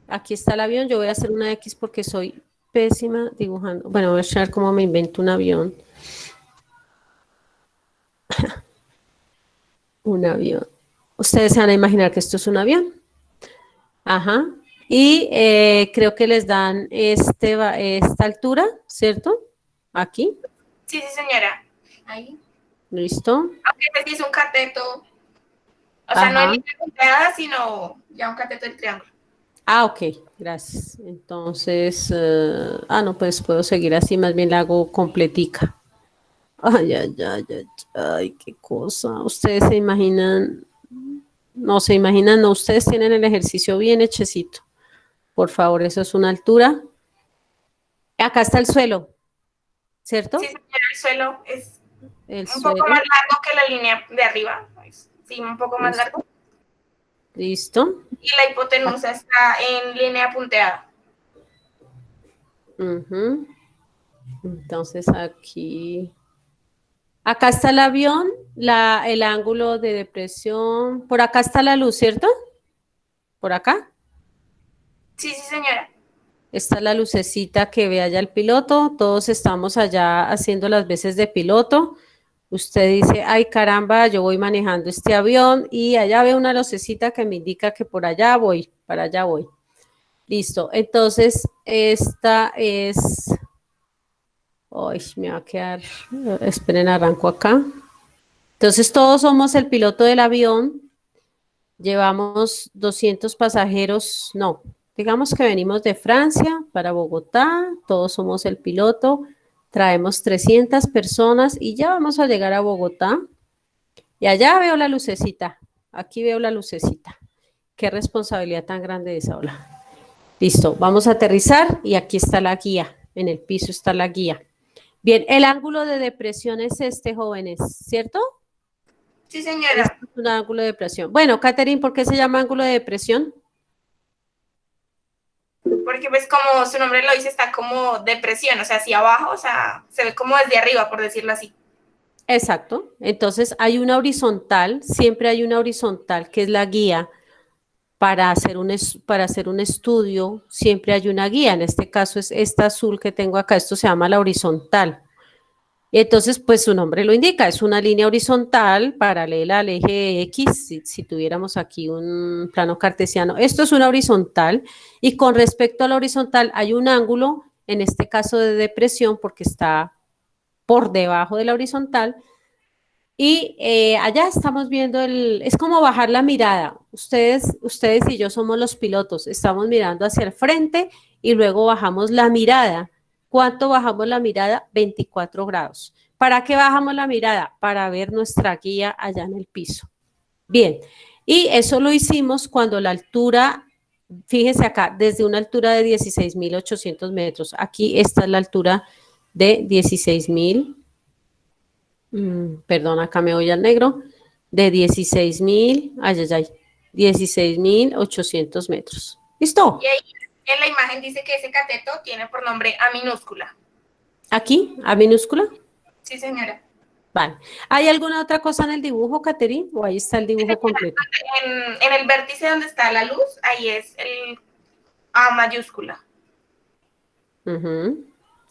Aquí está el avión, yo voy a hacer una X porque soy pésima dibujando. Bueno, voy a ver cómo me invento un avión. Un avión. Ustedes se van a imaginar que esto es un avión. Ajá. Y creo que les dan esta altura, ¿cierto? Aquí. Sí, sí, señora. Ahí. ¿Listo? Aunque este sí es un cateto. O sea, no Ajá. en línea punteada, sino ya un cateto del triángulo. Ah, ok, gracias. Entonces, no, pues puedo seguir así, más bien la hago completica. Ay, ay, ay, ay, ay, qué cosa. Ustedes se imaginan, no se imaginan, no, ustedes tienen el ejercicio bien hechecito. Por favor, eso es una altura. Acá está el suelo, ¿cierto? Sí, señora, el suelo es El un poco suelo, más largo que la línea de arriba. Sí, un poco más largo. listo. Y la hipotenusa está en línea punteada. Ujú. Entonces aquí, acá está el avión, el ángulo de depresión. Por acá está la luz, ¿cierto? Por acá. Sí, sí, señora. Está la lucecita que ve allá el piloto. Todos estamos allá haciendo las veces de piloto. Usted dice, ay caramba, yo voy manejando este avión y allá veo una lucecita que me indica que por allá voy, para allá voy. Listo. Entonces, esta es... Ay, me va a quedar... Esperen, arranco acá. Entonces, todos somos el piloto del avión. Llevamos 200 pasajeros, no, digamos que venimos de Francia para Bogotá, todos somos el piloto, traemos 300 personas y ya vamos a llegar a Bogotá. Y allá veo la lucecita, aquí veo la lucecita. Qué responsabilidad tan grande esa, hola. Listo, vamos a aterrizar y aquí está la guía, en el piso está la guía. Bien, el ángulo de depresión es este, jóvenes, ¿cierto? Sí, señora. Este es un ángulo de depresión. Bueno, Catherine, ¿por qué se llama ángulo de depresión? Porque pues como su nombre lo dice, está como depresión, o sea, hacia abajo, o sea, se ve como desde arriba, por decirlo así. Exacto. Entonces hay una horizontal, siempre hay una horizontal que es la guía para hacer un estudio, siempre hay una guía. En este caso es esta azul que tengo acá, esto se llama la horizontal. Y entonces, pues su nombre lo indica, es una línea horizontal paralela al eje X, si tuviéramos aquí un plano cartesiano. Esto es una horizontal y con respecto a la horizontal hay un ángulo, en este caso de depresión, porque está por debajo de la horizontal. Y allá estamos viendo es como bajar la mirada. Ustedes y yo somos los pilotos, estamos mirando hacia el frente y luego bajamos la mirada. ¿Cuánto bajamos la mirada? 24 grados. ¿Para qué bajamos la mirada? Para ver nuestra guía allá en el piso. Bien, y eso lo hicimos cuando la altura, fíjense acá, desde una altura de 16.800 metros. Aquí esta es la altura de 16.000. Perdón, acá me voy al negro, de 16.800 metros. ¿Listo? Y ahí en la imagen dice que ese cateto tiene por nombre A minúscula. ¿Aquí? ¿A minúscula? Sí, señora. Vale. ¿Hay alguna otra cosa en el dibujo, Catherine? ¿O ahí está el dibujo completo? En el vértice donde está la luz, ahí es el A mayúscula.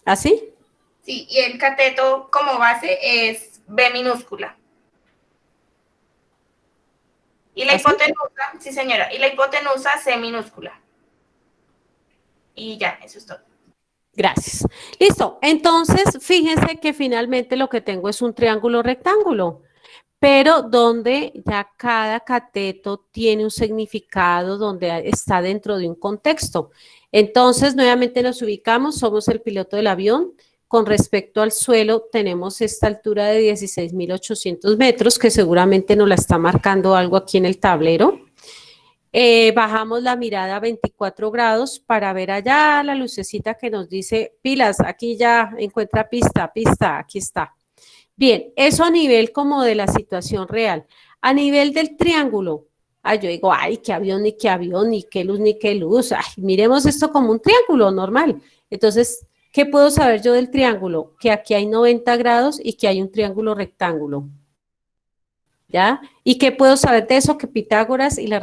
¿Así? Sí, y el cateto como base es B minúscula. Y la hipotenusa, sí señora, y la hipotenusa C minúscula. Y ya, eso es todo. Gracias. Listo. Entonces, fíjense que finalmente lo que tengo es un triángulo rectángulo, pero donde ya cada cateto tiene un significado, donde está dentro de un contexto. Entonces, nuevamente nos ubicamos, somos el piloto del avión. Con respecto al suelo, tenemos esta altura de 16.800 metros, que seguramente nos la está marcando algo aquí en el tablero. Bajamos la mirada a 24 grados para ver allá la lucecita que nos dice, pilas, aquí ya encuentra pista, aquí está. Bien, eso a nivel como de la situación real. A nivel del triángulo, yo digo, ay, qué avión, ni qué avión, ni qué luz, ni qué luz. Ay, miremos esto como un triángulo normal. Entonces, ¿qué puedo saber yo del triángulo? Que aquí hay 90 grados y que hay un triángulo rectángulo. ¿Ya? ¿Y qué puedo saber de eso? Que Pitágoras y las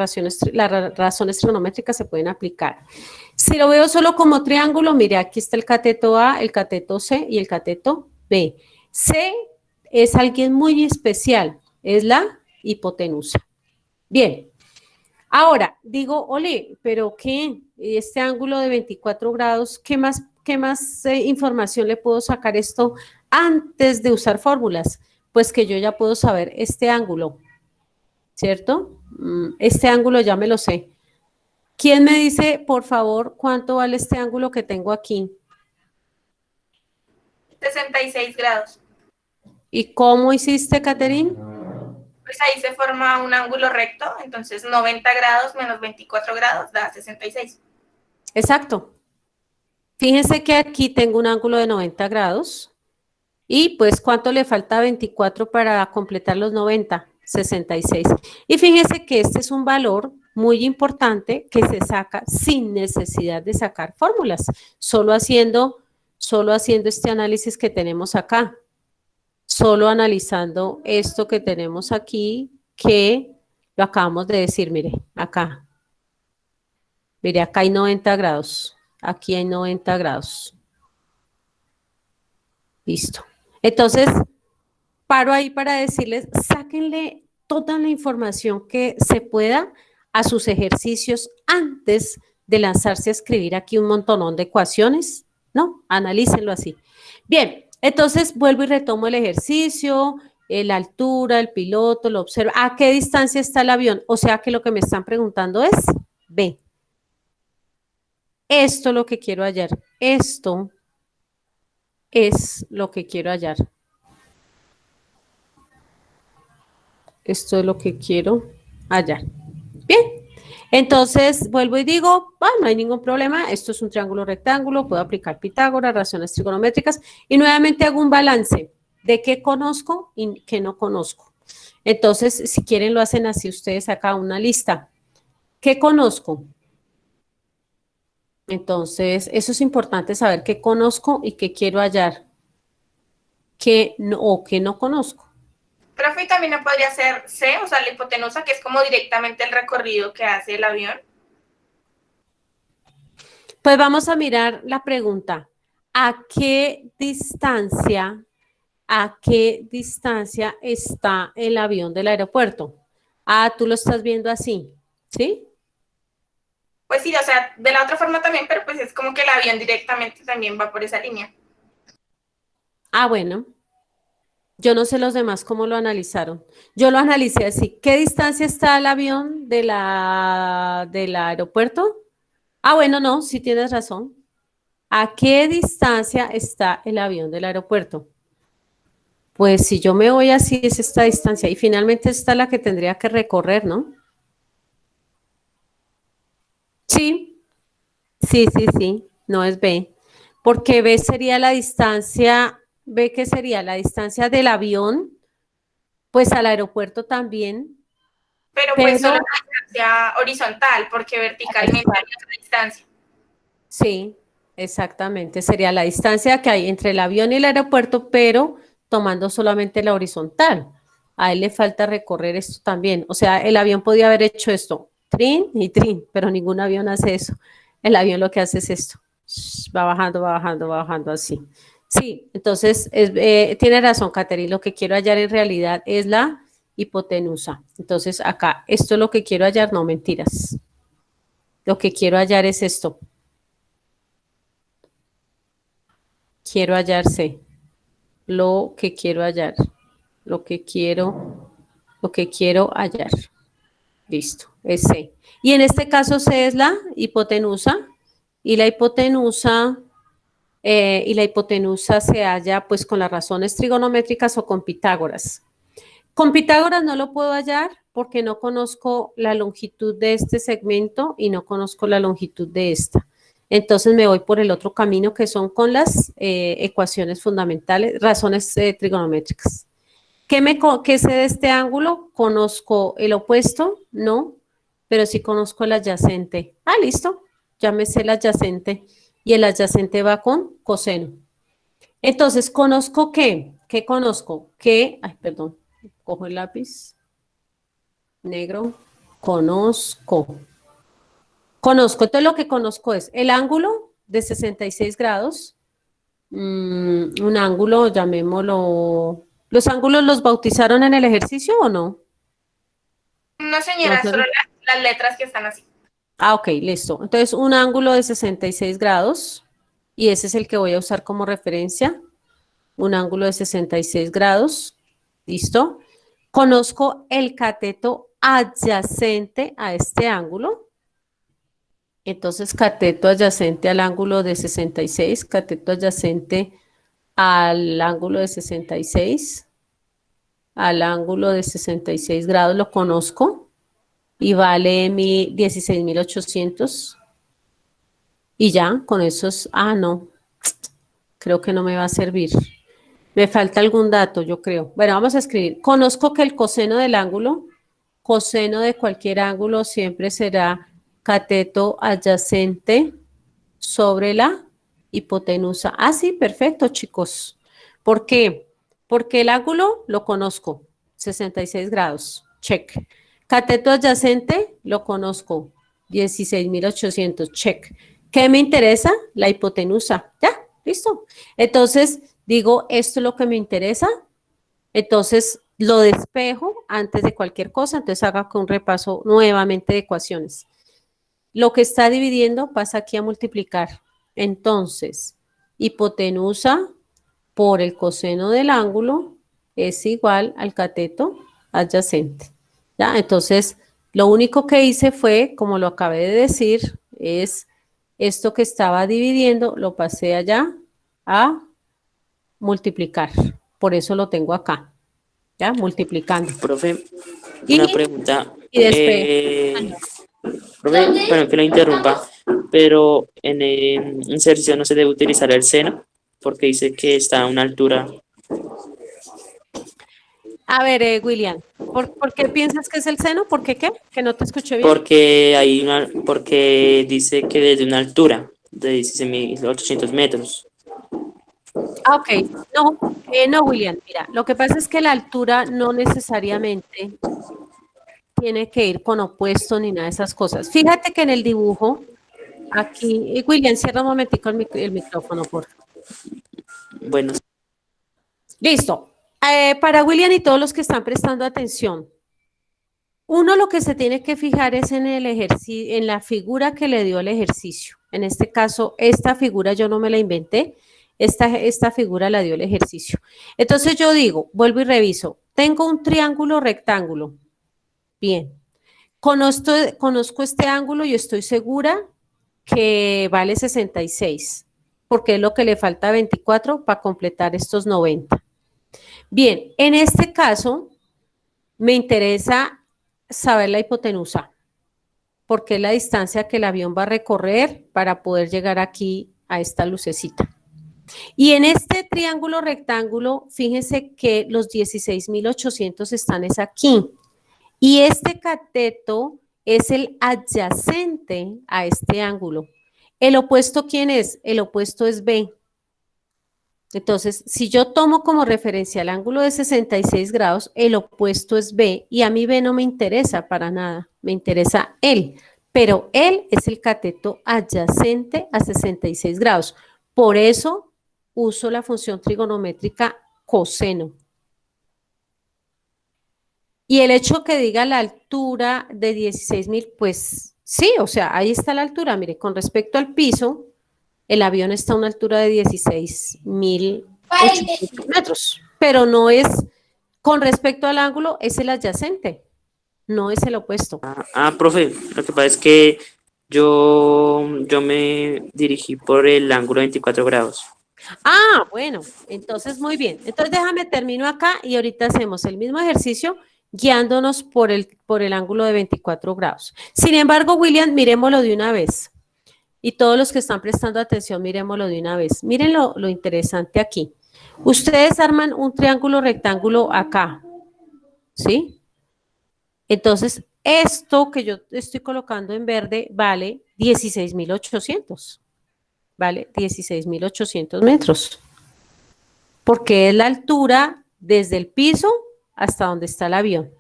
razones trigonométricas se pueden aplicar. Si lo veo solo como triángulo, mire, aquí está el cateto A, el cateto C y el cateto B. C es alguien muy especial, es la hipotenusa. Bien, ahora digo, ole, pero ¿qué? Este ángulo de 24 grados, ¿qué más información le puedo sacar esto antes de usar fórmulas? Pues que yo ya puedo saber este ángulo, ¿cierto? Este ángulo ya me lo sé. ¿Quién me dice, por favor, cuánto vale este ángulo que tengo aquí? 66 grados. ¿Y cómo hiciste, Caterine? Pues ahí se forma un ángulo recto, entonces 90 grados menos 24 grados da 66. Exacto. Fíjense que aquí tengo un ángulo de 90 grados. Y pues, ¿cuánto le falta a 24 para completar los 90? 66. Y fíjense que este es un valor muy importante que se saca sin necesidad de sacar fórmulas, solo haciendo este análisis que tenemos acá, solo analizando esto que tenemos aquí, que lo acabamos de decir, mire, acá. Mire, acá hay 90 grados, aquí hay 90 grados. Listo. Entonces, paro ahí para decirles, sáquenle toda la información que se pueda a sus ejercicios antes de lanzarse a escribir aquí un montonón de ecuaciones, ¿no? Analícenlo así. Bien, entonces vuelvo y retomo el ejercicio, la altura, el piloto, lo observo. ¿A qué distancia está el avión? O sea que lo que me están preguntando es B. Esto es lo que quiero hallar. Esto es lo que quiero hallar. Esto es lo que quiero hallar. Bien, entonces vuelvo y digo, no hay ningún problema, esto es un triángulo rectángulo, puedo aplicar Pitágoras, razones trigonométricas, y nuevamente hago un balance de qué conozco y qué no conozco. Entonces, si quieren lo hacen así ustedes acá, una lista. ¿Qué conozco? Entonces, eso es importante saber qué conozco y qué quiero hallar, qué no, o qué no conozco. Profe, y también no podría ser C, o sea, la hipotenusa, que es como directamente el recorrido que hace el avión. Pues vamos a mirar la pregunta. ¿A qué distancia está el avión del aeropuerto? Ah, tú lo estás viendo así, ¿sí? Pues sí, o sea, de la otra forma también, pero pues es como que el avión directamente también va por esa línea. Ah, bueno. Yo no sé los demás cómo lo analizaron. Yo lo analicé así. ¿Qué distancia está el avión del aeropuerto? Ah, bueno, no, sí tienes razón. ¿A qué distancia está el avión del aeropuerto? Pues si yo me voy así, es esta distancia. Y finalmente esta es la que tendría que recorrer, ¿no? Sí, sí. No es B. Porque B sería la distancia, B que sería la distancia del avión, pues al aeropuerto también. Pero pues solo la distancia horizontal, porque verticalmente hay otra distancia. Sí, exactamente. Sería la distancia que hay entre el avión y el aeropuerto, pero tomando solamente la horizontal. A él le falta recorrer esto también. O sea, el avión podía haber hecho esto, trin y trin, pero ningún avión hace eso. El avión lo que hace es esto. Va bajando así. Sí, entonces tiene razón, Caterina. Lo que quiero hallar en realidad es la hipotenusa. Entonces, acá, esto es lo que quiero hallar, no mentiras. Lo que quiero hallar es esto. Quiero hallarse. Lo que quiero hallar. Lo que quiero hallar. Listo, es C. Y en este caso C es la hipotenusa. Y la hipotenusa se halla pues con las razones trigonométricas o con Pitágoras. Con Pitágoras no lo puedo hallar porque no conozco la longitud de este segmento y no conozco la longitud de esta. Entonces me voy por el otro camino que son con las ecuaciones fundamentales, razones trigonométricas. ¿Qué sé de este ángulo? ¿Conozco el opuesto? No, pero sí conozco el adyacente. Ah, listo, ya me sé el adyacente. Y el adyacente va con coseno. Entonces, ¿conozco qué? ¿Qué conozco? Ay, perdón, cojo el lápiz negro. Conozco. Entonces lo que conozco es el ángulo de 66 grados, un ángulo, llamémoslo, ¿los ángulos los bautizaron en el ejercicio o no? No, señora, No, solo las letras que están así. Ah, ok, listo. Entonces, un ángulo de 66 grados, y ese es el que voy a usar como referencia, un ángulo de 66 grados, ¿listo? Conozco el cateto adyacente a este ángulo. Entonces, cateto adyacente al ángulo de 66, cateto adyacente al ángulo de 66, al ángulo de 66 grados lo conozco y vale 16.800. Y ya, con esos, no, creo que no me va a servir. Me falta algún dato, yo creo. Bueno, vamos a escribir. Conozco que el coseno del ángulo, coseno de cualquier ángulo siempre será cateto adyacente sobre la hipotenusa. Ah, sí, perfecto, chicos. ¿Por qué? Porque el ángulo lo conozco, 66 grados, check. Cateto adyacente lo conozco, 16.800, check. ¿Qué me interesa? La hipotenusa. Ya, listo. Entonces, digo, esto es lo que me interesa. Entonces, lo despejo antes de cualquier cosa. Entonces, haga un repaso nuevamente de ecuaciones. Lo que está dividiendo pasa aquí a multiplicar. Entonces, hipotenusa por el coseno del ángulo es igual al cateto adyacente. ¿Ya? Entonces, lo único que hice fue, como lo acabé de decir, es esto que estaba dividiendo, lo pasé allá a multiplicar. Por eso lo tengo acá. ¿Ya? Multiplicando. Profe, Y- una pregunta. y después- Profe, bueno, que lo interrumpa, pero en el ejercicio no se debe utilizar el seno porque dice que está a una altura. A ver, William, ¿por qué piensas que es el seno? ¿Por qué qué? Que no te escuché bien. Porque dice que desde una altura de 16.800 metros. Ah, ok. No, William, mira, lo que pasa es que la altura no necesariamente tiene que ir con opuesto ni nada de esas cosas. Fíjate que en el dibujo, aquí, William, cierra un momentico el micrófono, por favor. Bueno, Listo. Para William y todos los que están prestando atención, uno lo que se tiene que fijar es en el ejercicio, en la figura que le dio el ejercicio. En este caso, esta figura yo no me la inventé, esta figura la dio el ejercicio. Entonces yo digo, vuelvo y reviso, tengo un triángulo rectángulo. Bien. Conozco este ángulo y estoy segura que vale 66, porque es lo que le falta 24 para completar estos 90. Bien, en este caso me interesa saber la hipotenusa, porque es la distancia que el avión va a recorrer para poder llegar aquí a esta lucecita. Y en este triángulo rectángulo, fíjense que los 16.800 están es aquí. Y este cateto es el adyacente a este ángulo. ¿El opuesto quién es? El opuesto es B. Entonces, si yo tomo como referencia el ángulo de 66 grados, el opuesto es B y a mí B no me interesa para nada, me interesa él, pero él es el cateto adyacente a 66 grados. Por eso uso la función trigonométrica coseno. Y el hecho que diga la altura de 16.000, pues sí, o sea, ahí está la altura. Mire, con respecto al piso, el avión está a una altura de 16.800 metros, pero no es, con respecto al ángulo, es el adyacente, no es el opuesto. Profe, lo que pasa es que yo me dirigí por el ángulo de 24 grados. Ah, bueno, entonces muy bien. Entonces déjame termino acá y ahorita hacemos el mismo ejercicio guiándonos por el ángulo de 24 grados. Sin embargo, William, miremoslo de una vez. Y todos los que están prestando atención, miremoslo de una vez. Miren lo interesante aquí. Ustedes arman un triángulo rectángulo acá, ¿sí? Entonces, esto que yo estoy colocando en verde vale 16.800, vale 16.800 metros, porque es la altura desde el piso hasta donde está el avión.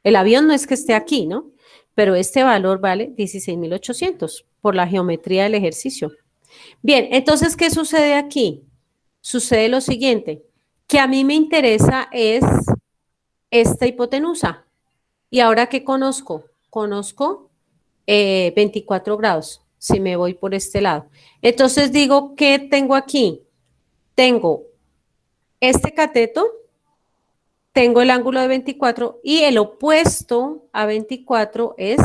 El avión no es que esté aquí, ¿no? Pero este valor vale 16.800 por la geometría del ejercicio. Bien, entonces, ¿qué sucede aquí? Sucede lo siguiente, que a mí me interesa es esta hipotenusa. ¿Y ahora qué conozco? Conozco 24 grados, si me voy por este lado. Entonces digo, ¿qué tengo aquí? Tengo este cateto, tengo el ángulo de 24 y el opuesto a 24 es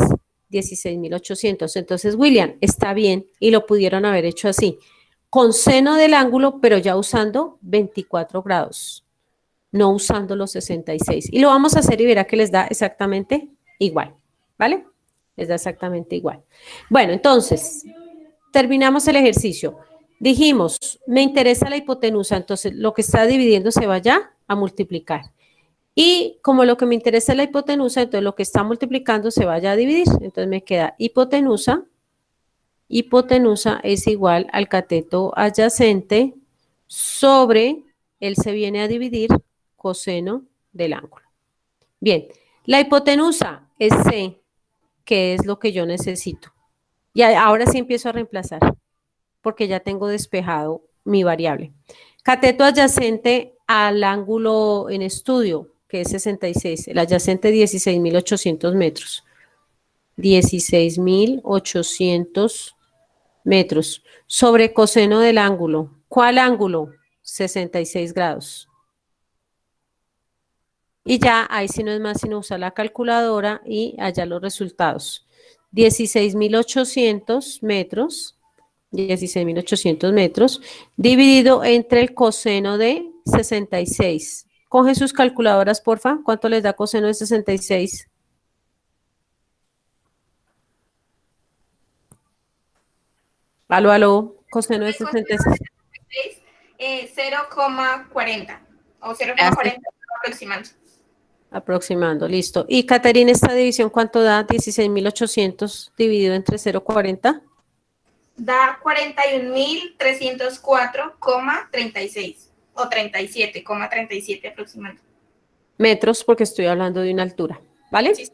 16.800. Entonces, William, está bien y lo pudieron haber hecho así, con seno del ángulo, pero ya usando 24 grados, no usando los 66. Y lo vamos a hacer y verá que les da exactamente igual, ¿vale? Les da exactamente igual. Bueno, entonces, terminamos el ejercicio. Dijimos, me interesa la hipotenusa, entonces lo que está dividiendo se va ya a multiplicar. Y como lo que me interesa es la hipotenusa, entonces lo que está multiplicando se vaya a dividir. Entonces me queda hipotenusa es igual al cateto adyacente sobre, él se viene a dividir, coseno del ángulo. Bien, la hipotenusa es C, que es lo que yo necesito. Y ahora sí empiezo a reemplazar, porque ya tengo despejado mi variable. Cateto adyacente al ángulo en estudio, que es 66, el adyacente 16.800 metros. 16.800 metros. Sobre coseno del ángulo. ¿Cuál ángulo? 66 grados. Y ya, ahí sí no es más sino usar la calculadora y allá los resultados. 16.800 metros, 16.800 metros, dividido entre el coseno de 66. Coge sus calculadoras, porfa. ¿Cuánto les da coseno de 66? Aló, aló, coseno de 66. 0,40 o 0,40 aproximando. Aproximando, listo. Y Caterina, esta división, ¿cuánto da? 16.800 dividido entre 0,40. Da 41.304,36 o 37,37 aproximando. Metros, porque estoy hablando de una altura, ¿vale? Sí,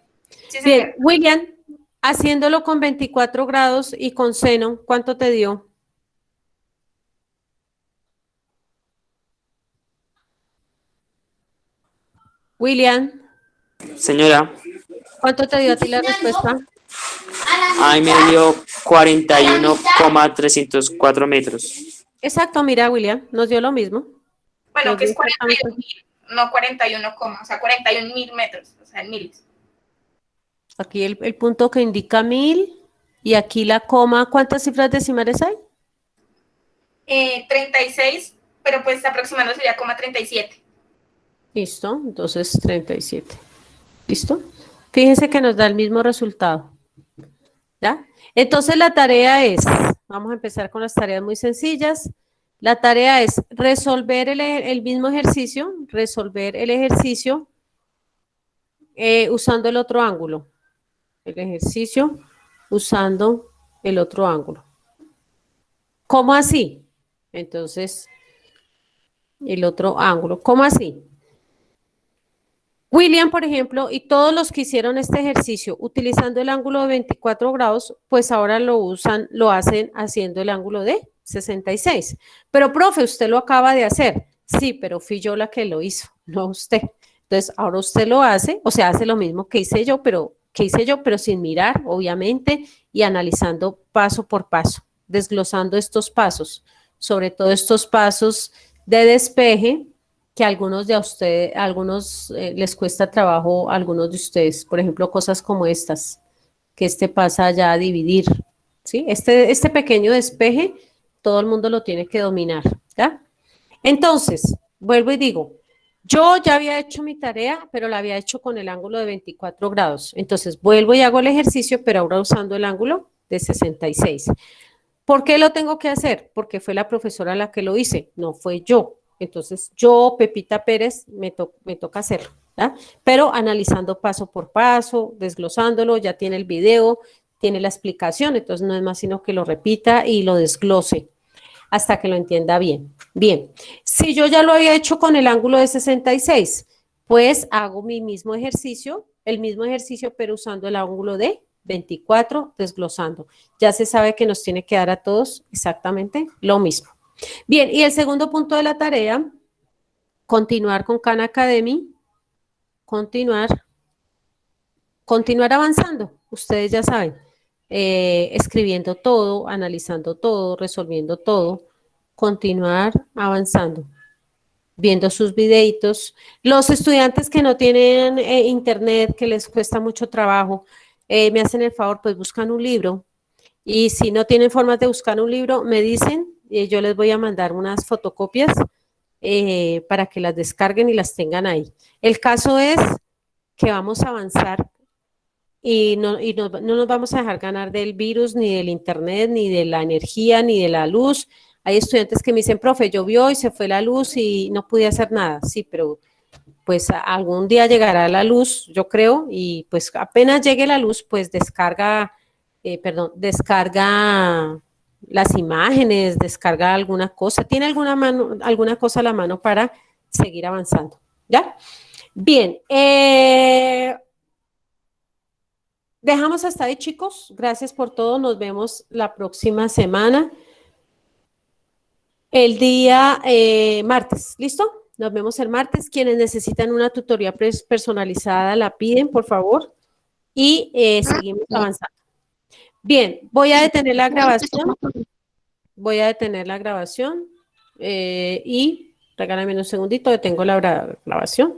sí, Bien, señora. William, haciéndolo con 24 grados y con seno, ¿cuánto te dio? William, Señora, ¿cuánto te dio a ti la respuesta? ahí me dio 41,304 metros. Exacto, mira, William, nos dio lo mismo. Bueno, Nos que es dio exactamente- 41.000, no 41, o sea, 41.000 metros, o sea, en miles. Aquí el punto que indica 1000 y aquí la coma, ¿cuántas cifras decimales hay? 36, pero pues aproximando sería 37. Listo, entonces 37. ¿Listo? Fíjense que nos da el mismo resultado. ¿Ya? Entonces la tarea es, vamos a empezar con las tareas muy sencillas. La tarea es resolver el mismo ejercicio, resolver el ejercicio usando el otro ángulo. El ejercicio usando el otro ángulo. ¿Cómo así? Entonces, el otro ángulo. ¿Cómo así? William, por ejemplo, y todos los que hicieron este ejercicio utilizando el ángulo de 24 grados, pues ahora lo hacen haciendo el ángulo de 66. Pero, profe, usted lo acaba de hacer. Sí, pero fui yo la que lo hizo, no usted. Entonces, ahora usted lo hace, o sea, hace lo mismo que hice yo, pero sin mirar, obviamente, y analizando paso por paso, desglosando estos pasos, sobre todo estos pasos de despeje, que algunos de ustedes, les cuesta trabajo, a algunos de ustedes, por ejemplo, cosas como estas, que pasa ya a dividir, ¿sí? Este pequeño despeje, todo el mundo lo tiene que dominar, ¿ya? Entonces, vuelvo y digo, yo ya había hecho mi tarea, pero la había hecho con el ángulo de 24 grados. Entonces, vuelvo y hago el ejercicio, pero ahora usando el ángulo de 66. ¿Por qué lo tengo que hacer? Porque fue la profesora la que lo hice, no fue yo. Entonces, yo, Pepita Pérez, me toca hacerlo, ¿ya? Pero analizando paso por paso, desglosándolo, ya tiene el video, tiene la explicación, entonces no es más sino que lo repita y lo desglose hasta que lo entienda bien. Bien, si yo ya lo había hecho con el ángulo de 66, pues hago mi mismo ejercicio, el mismo ejercicio, pero usando el ángulo de 24, desglosando. Ya se sabe que nos tiene que dar a todos exactamente lo mismo. Bien, y el segundo punto de la tarea, continuar con Khan Academy, continuar avanzando, ustedes ya saben, escribiendo todo, analizando todo, resolviendo todo, continuar avanzando, viendo sus videitos. Los estudiantes que no tienen internet, que les cuesta mucho trabajo, me hacen el favor, pues buscan un libro, y si no tienen formas de buscar un libro, me dicen, y yo les voy a mandar unas fotocopias para que las descarguen y las tengan ahí. El caso es que vamos a avanzar y no nos vamos a dejar ganar del virus, ni del internet, ni de la energía, ni de la luz. Hay estudiantes que me dicen, profe, llovió y se fue la luz y no pude hacer nada. Sí, pero pues algún día llegará la luz, yo creo, y pues apenas llegue la luz, pues descarga las imágenes, descarga alguna cosa, tiene alguna cosa a la mano para seguir avanzando, ¿ya? Bien, dejamos hasta ahí, chicos. Gracias por todo. Nos vemos la próxima semana. El día martes, ¿listo? Nos vemos el martes. Quienes necesitan una tutoría personalizada, la piden, por favor. Y seguimos avanzando. Bien, voy a detener la grabación. Y regálame un segundito, detengo la grabación.